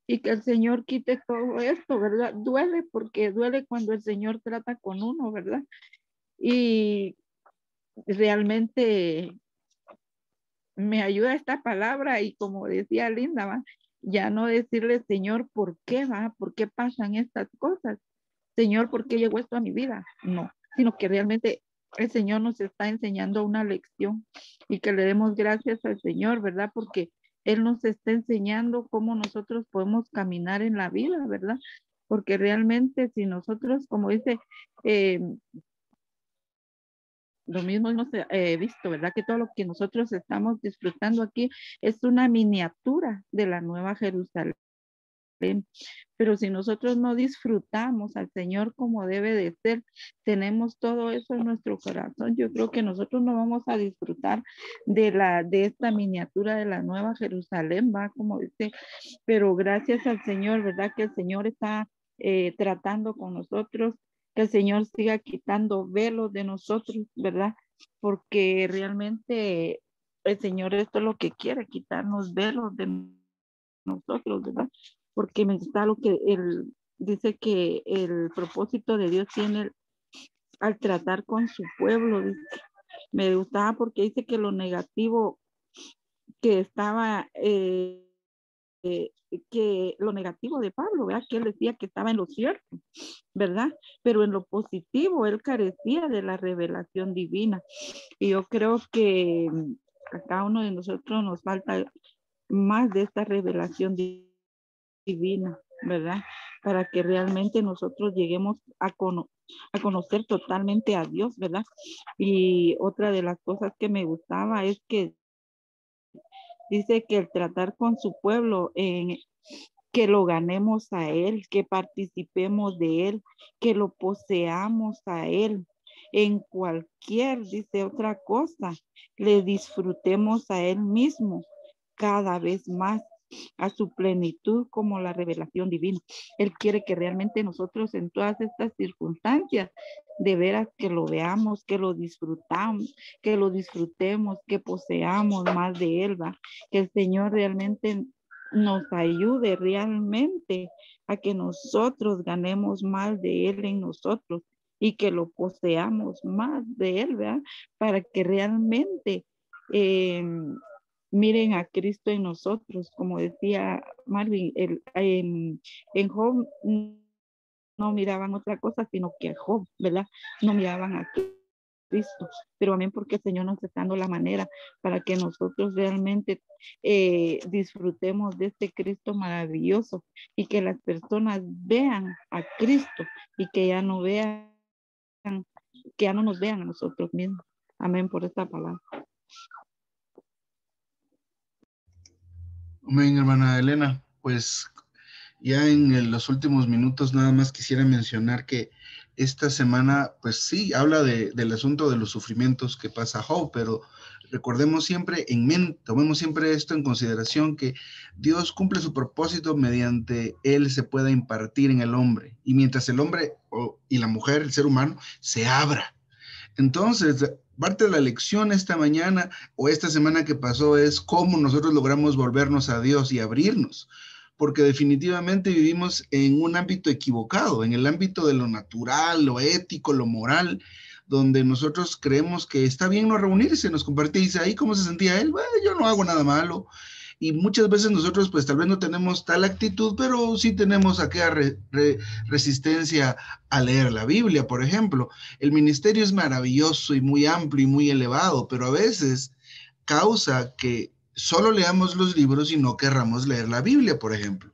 y que el Señor quite todo esto, ¿verdad? Duele porque duele cuando el Señor trata con uno, ¿verdad? Y realmente me ayuda esta palabra y como decía Linda, ¿va? Ya no decirle, Señor, ¿por qué va? ¿Por qué pasan estas cosas? Señor, ¿por qué llegó esto a mi vida? No, sino que realmente el Señor nos está enseñando una lección y que le demos gracias al Señor, ¿verdad? Porque Él nos está enseñando cómo nosotros podemos caminar en la vida, ¿verdad? Porque realmente si nosotros, como dice, lo mismo hemos visto, ¿verdad? Que todo lo que nosotros estamos disfrutando aquí es una miniatura de la Nueva Jerusalén. Pero si nosotros no disfrutamos al Señor como debe de ser, tenemos todo eso en nuestro corazón, yo creo que nosotros no vamos a disfrutar de esta miniatura de la Nueva Jerusalén, va, como dice, pero gracias al Señor, ¿verdad? Que el Señor está tratando con nosotros, que el Señor siga quitando velos de nosotros, ¿verdad? Porque realmente el Señor esto es lo que quiere, quitarnos velos de nosotros, ¿verdad? Porque me gusta lo que él dice que el propósito de Dios tiene al tratar con su pueblo. Dice, me gustaba porque dice que lo negativo que estaba, que lo negativo de Pablo, ¿verdad? Que él decía que estaba en lo cierto, ¿verdad? Pero en lo positivo, él carecía de la revelación divina. Y yo creo que a cada uno de nosotros nos falta más de esta revelación divina, ¿verdad? Para que realmente nosotros lleguemos a conocer totalmente a Dios, ¿verdad? Y otra de las cosas que me gustaba es que dice que el tratar con su pueblo, que lo ganemos a Él, que participemos de Él, que lo poseamos a Él. En cualquier, dice otra cosa, le disfrutemos a Él mismo cada vez más a su plenitud como la revelación divina. Él quiere que realmente nosotros en todas estas circunstancias de veras que lo veamos, que lo disfrutamos, que lo disfrutemos, que poseamos más de Él, ¿va? Que el Señor realmente nos ayude realmente a que nosotros ganemos más de Él en nosotros y que lo poseamos más de Él, ¿verdad? Para que realmente miren a Cristo en nosotros, como decía Marvin, en Job no miraban otra cosa, sino que a Job, ¿verdad? No miraban a Cristo, pero amén, porque el Señor nos está dando la manera para que nosotros realmente disfrutemos de este Cristo maravilloso y que las personas vean a Cristo y que ya no vean, que ya no nos vean a nosotros mismos. Amén por esta palabra. Amén, hermana Elena. Pues Ya en los últimos minutos nada más quisiera mencionar que esta semana, pues sí, habla del asunto de los sufrimientos que pasa Job, pero recordemos siempre en mente, tomemos siempre esto en consideración, que Dios cumple su propósito mediante él se pueda impartir en el hombre, y mientras el hombre y la mujer, el ser humano, se abra. Entonces, parte de la lección esta mañana o esta semana que pasó es cómo nosotros logramos volvernos a Dios y abrirnos, porque definitivamente vivimos en un ámbito equivocado, en el ámbito de lo natural, lo ético, lo moral, donde nosotros creemos que está bien no reunirse, nos compartía, dice, ahí cómo se sentía él, bueno, yo no hago nada malo. Y muchas veces nosotros pues tal vez no tenemos tal actitud, pero sí tenemos aquella resistencia a leer la Biblia, por ejemplo. El ministerio es maravilloso y muy amplio y muy elevado, pero a veces causa que solo leamos los libros y no querramos leer la Biblia, por ejemplo.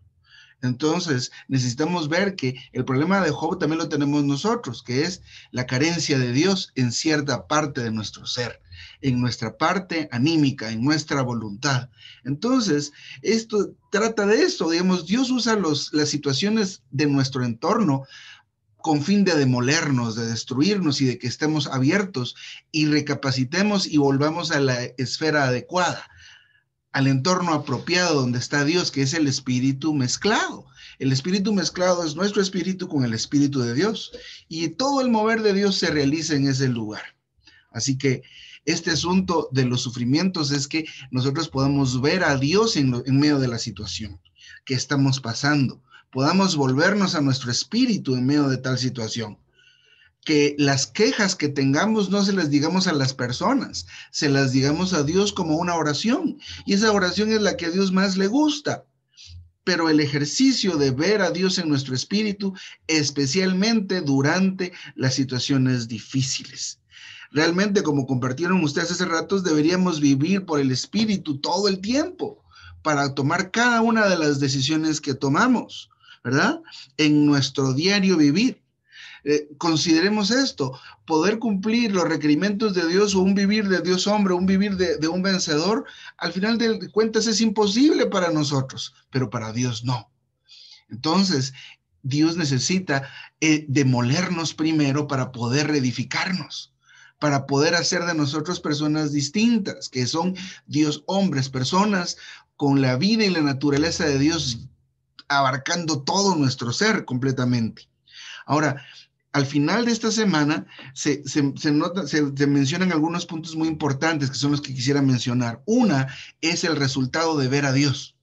Entonces, necesitamos ver que el problema de Job también lo tenemos nosotros, que es la carencia de Dios en cierta parte de nuestro ser, en nuestra parte anímica, en nuestra voluntad. Entonces, esto trata de eso, digamos, Dios usa las situaciones de nuestro entorno con fin de demolernos, de destruirnos y de que estemos abiertos y recapacitemos y volvamos a la esfera adecuada, al entorno apropiado donde está Dios, que es el espíritu mezclado. El espíritu mezclado es nuestro espíritu con el espíritu de Dios, y todo el mover de Dios se realiza en ese lugar. Así que este asunto de los sufrimientos es que nosotros podamos ver a Dios en medio de la situación que estamos pasando, podamos volvernos a nuestro espíritu en medio de tal situación. Que las quejas que tengamos no se las digamos a las personas, se las digamos a Dios como una oración, y esa oración es la que a Dios más le gusta. Pero el ejercicio de ver a Dios en nuestro espíritu, especialmente durante las situaciones difíciles. Realmente, como compartieron ustedes hace ratos, deberíamos vivir por el espíritu todo el tiempo para tomar cada una de las decisiones que tomamos, ¿verdad? En nuestro diario vivir. Consideremos esto, poder cumplir los requerimientos de Dios, o un vivir de Dios hombre, un vivir de un vencedor, al final de cuentas es imposible para nosotros, pero para Dios no. Entonces, Dios necesita demolernos primero para poder reedificarnos, para poder hacer de nosotros personas distintas, que son Dios hombres, personas con la vida y la naturaleza de Dios abarcando todo nuestro ser completamente. Ahora, al final de esta semana se mencionan algunos puntos muy importantes que son los que quisiera mencionar. Una es el resultado de ver a Dios.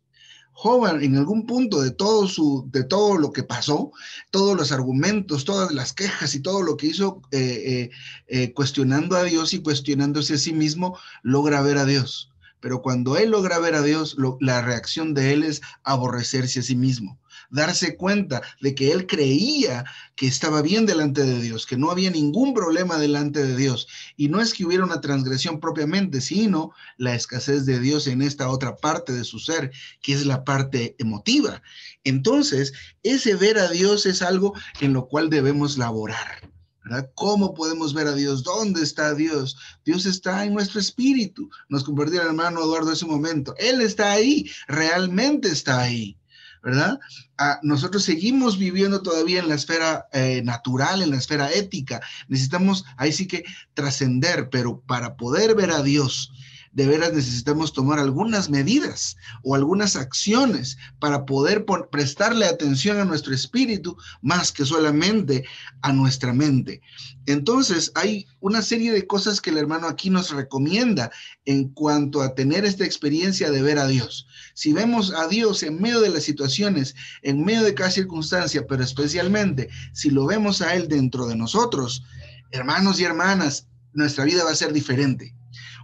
Job, en algún punto de todo lo que pasó, todos los argumentos, todas las quejas y todo lo que hizo cuestionando a Dios y cuestionándose a sí mismo, logra ver a Dios. Pero cuando él logra ver a Dios, la reacción de él es aborrecerse a sí mismo, darse cuenta de que él creía que estaba bien delante de Dios, que no había ningún problema delante de Dios. Y no es que hubiera una transgresión propiamente, sino la escasez de Dios en esta otra parte de su ser, que es la parte emotiva. Entonces, ese ver a Dios es algo en lo cual debemos laborar, ¿verdad? ¿Cómo podemos ver a Dios? ¿Dónde está Dios? Dios está en nuestro espíritu. Nos compartió el hermano Eduardo ese momento. Él está ahí, realmente está ahí, ¿verdad? Nosotros seguimos viviendo todavía en la esfera natural, en la esfera ética. Necesitamos ahí sí que trascender, pero para poder ver a Dios, de veras necesitamos tomar algunas medidas o algunas acciones para poder prestarle atención a nuestro espíritu más que solamente a nuestra mente. Entonces, hay una serie de cosas que el hermano aquí nos recomienda en cuanto a tener esta experiencia de ver a Dios. Si vemos a Dios en medio de las situaciones, en medio de cada circunstancia, pero especialmente si lo vemos a Él dentro de nosotros, hermanos y hermanas, nuestra vida va a ser diferente.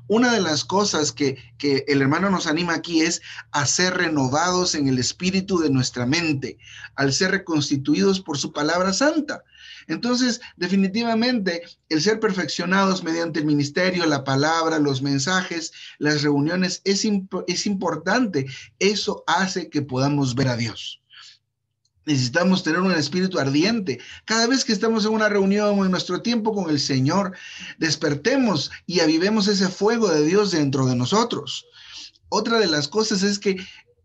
Una de las cosas que el hermano nos anima aquí es a ser renovados en el espíritu de nuestra mente, al ser reconstituidos por su palabra santa. Entonces, definitivamente, el ser perfeccionados mediante el ministerio, la palabra, los mensajes, las reuniones, es importante. Eso hace que podamos ver a Dios. Necesitamos tener un espíritu ardiente. Cada vez que estamos en una reunión o en nuestro tiempo con el Señor, despertemos y avivemos ese fuego de Dios dentro de nosotros. Otra de las cosas es que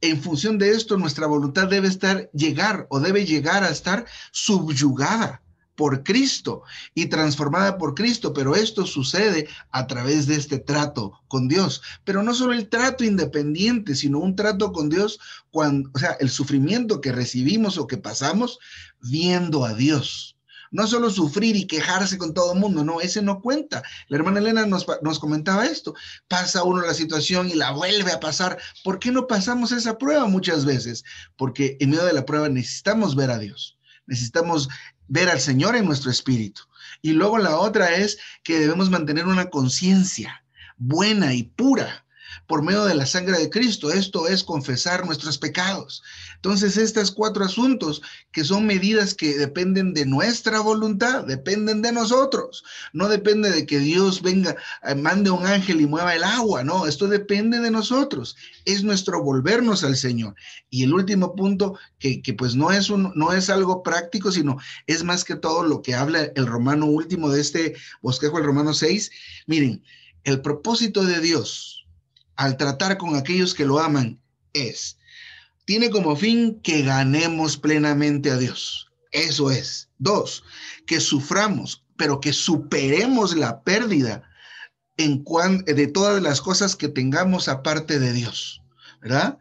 en función de esto, nuestra voluntad debe llegar a estar subyugada por Cristo y transformada por Cristo, pero esto sucede a través de este trato con Dios, pero no solo el trato independiente, sino un trato con Dios cuando, o sea, el sufrimiento que recibimos o que pasamos viendo a Dios. No solo sufrir y quejarse con todo el mundo, no, ese no cuenta. La hermana Elena nos comentaba esto, pasa uno la situación y la vuelve a pasar. ¿Por qué no pasamos esa prueba muchas veces? Porque en medio de la prueba necesitamos ver a Dios, necesitamos ver al Señor en nuestro espíritu. Y luego la otra es que debemos mantener una conciencia buena y pura por medio de la sangre de Cristo. Esto es confesar nuestros pecados. Entonces, estos 4 asuntos que son medidas que dependen de nuestra voluntad, dependen de nosotros. No depende de que Dios venga, mande un ángel y mueva el agua. No, esto depende de nosotros. Es nuestro volvernos al Señor. Y el último punto, que pues no es algo práctico, sino es más que todo lo que habla el romano último de este bosquejo, el Romano 6. Miren, el propósito de Dios al tratar con aquellos que lo aman tiene como fin que ganemos plenamente a Dios. Eso es. 2, que suframos, pero que superemos la pérdida de todas las cosas que tengamos aparte de Dios, ¿verdad?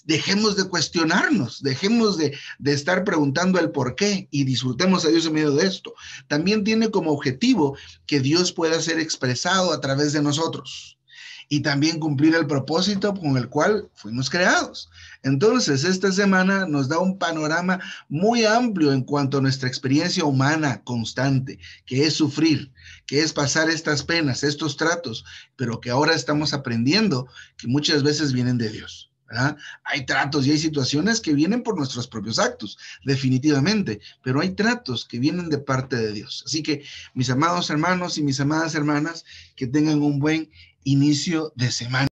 Dejemos de cuestionarnos, dejemos de estar preguntando el por qué y disfrutemos a Dios en medio de esto. También tiene como objetivo que Dios pueda ser expresado a través de nosotros y también cumplir el propósito con el cual fuimos creados. Entonces, esta semana nos da un panorama muy amplio en cuanto a nuestra experiencia humana constante, que es sufrir, que es pasar estas penas, estos tratos, pero que ahora estamos aprendiendo que muchas veces vienen de Dios, ¿verdad? Hay tratos y hay situaciones que vienen por nuestros propios actos, definitivamente, pero hay tratos que vienen de parte de Dios. Así que, mis amados hermanos y mis amadas hermanas, que tengan un buen inicio de semana.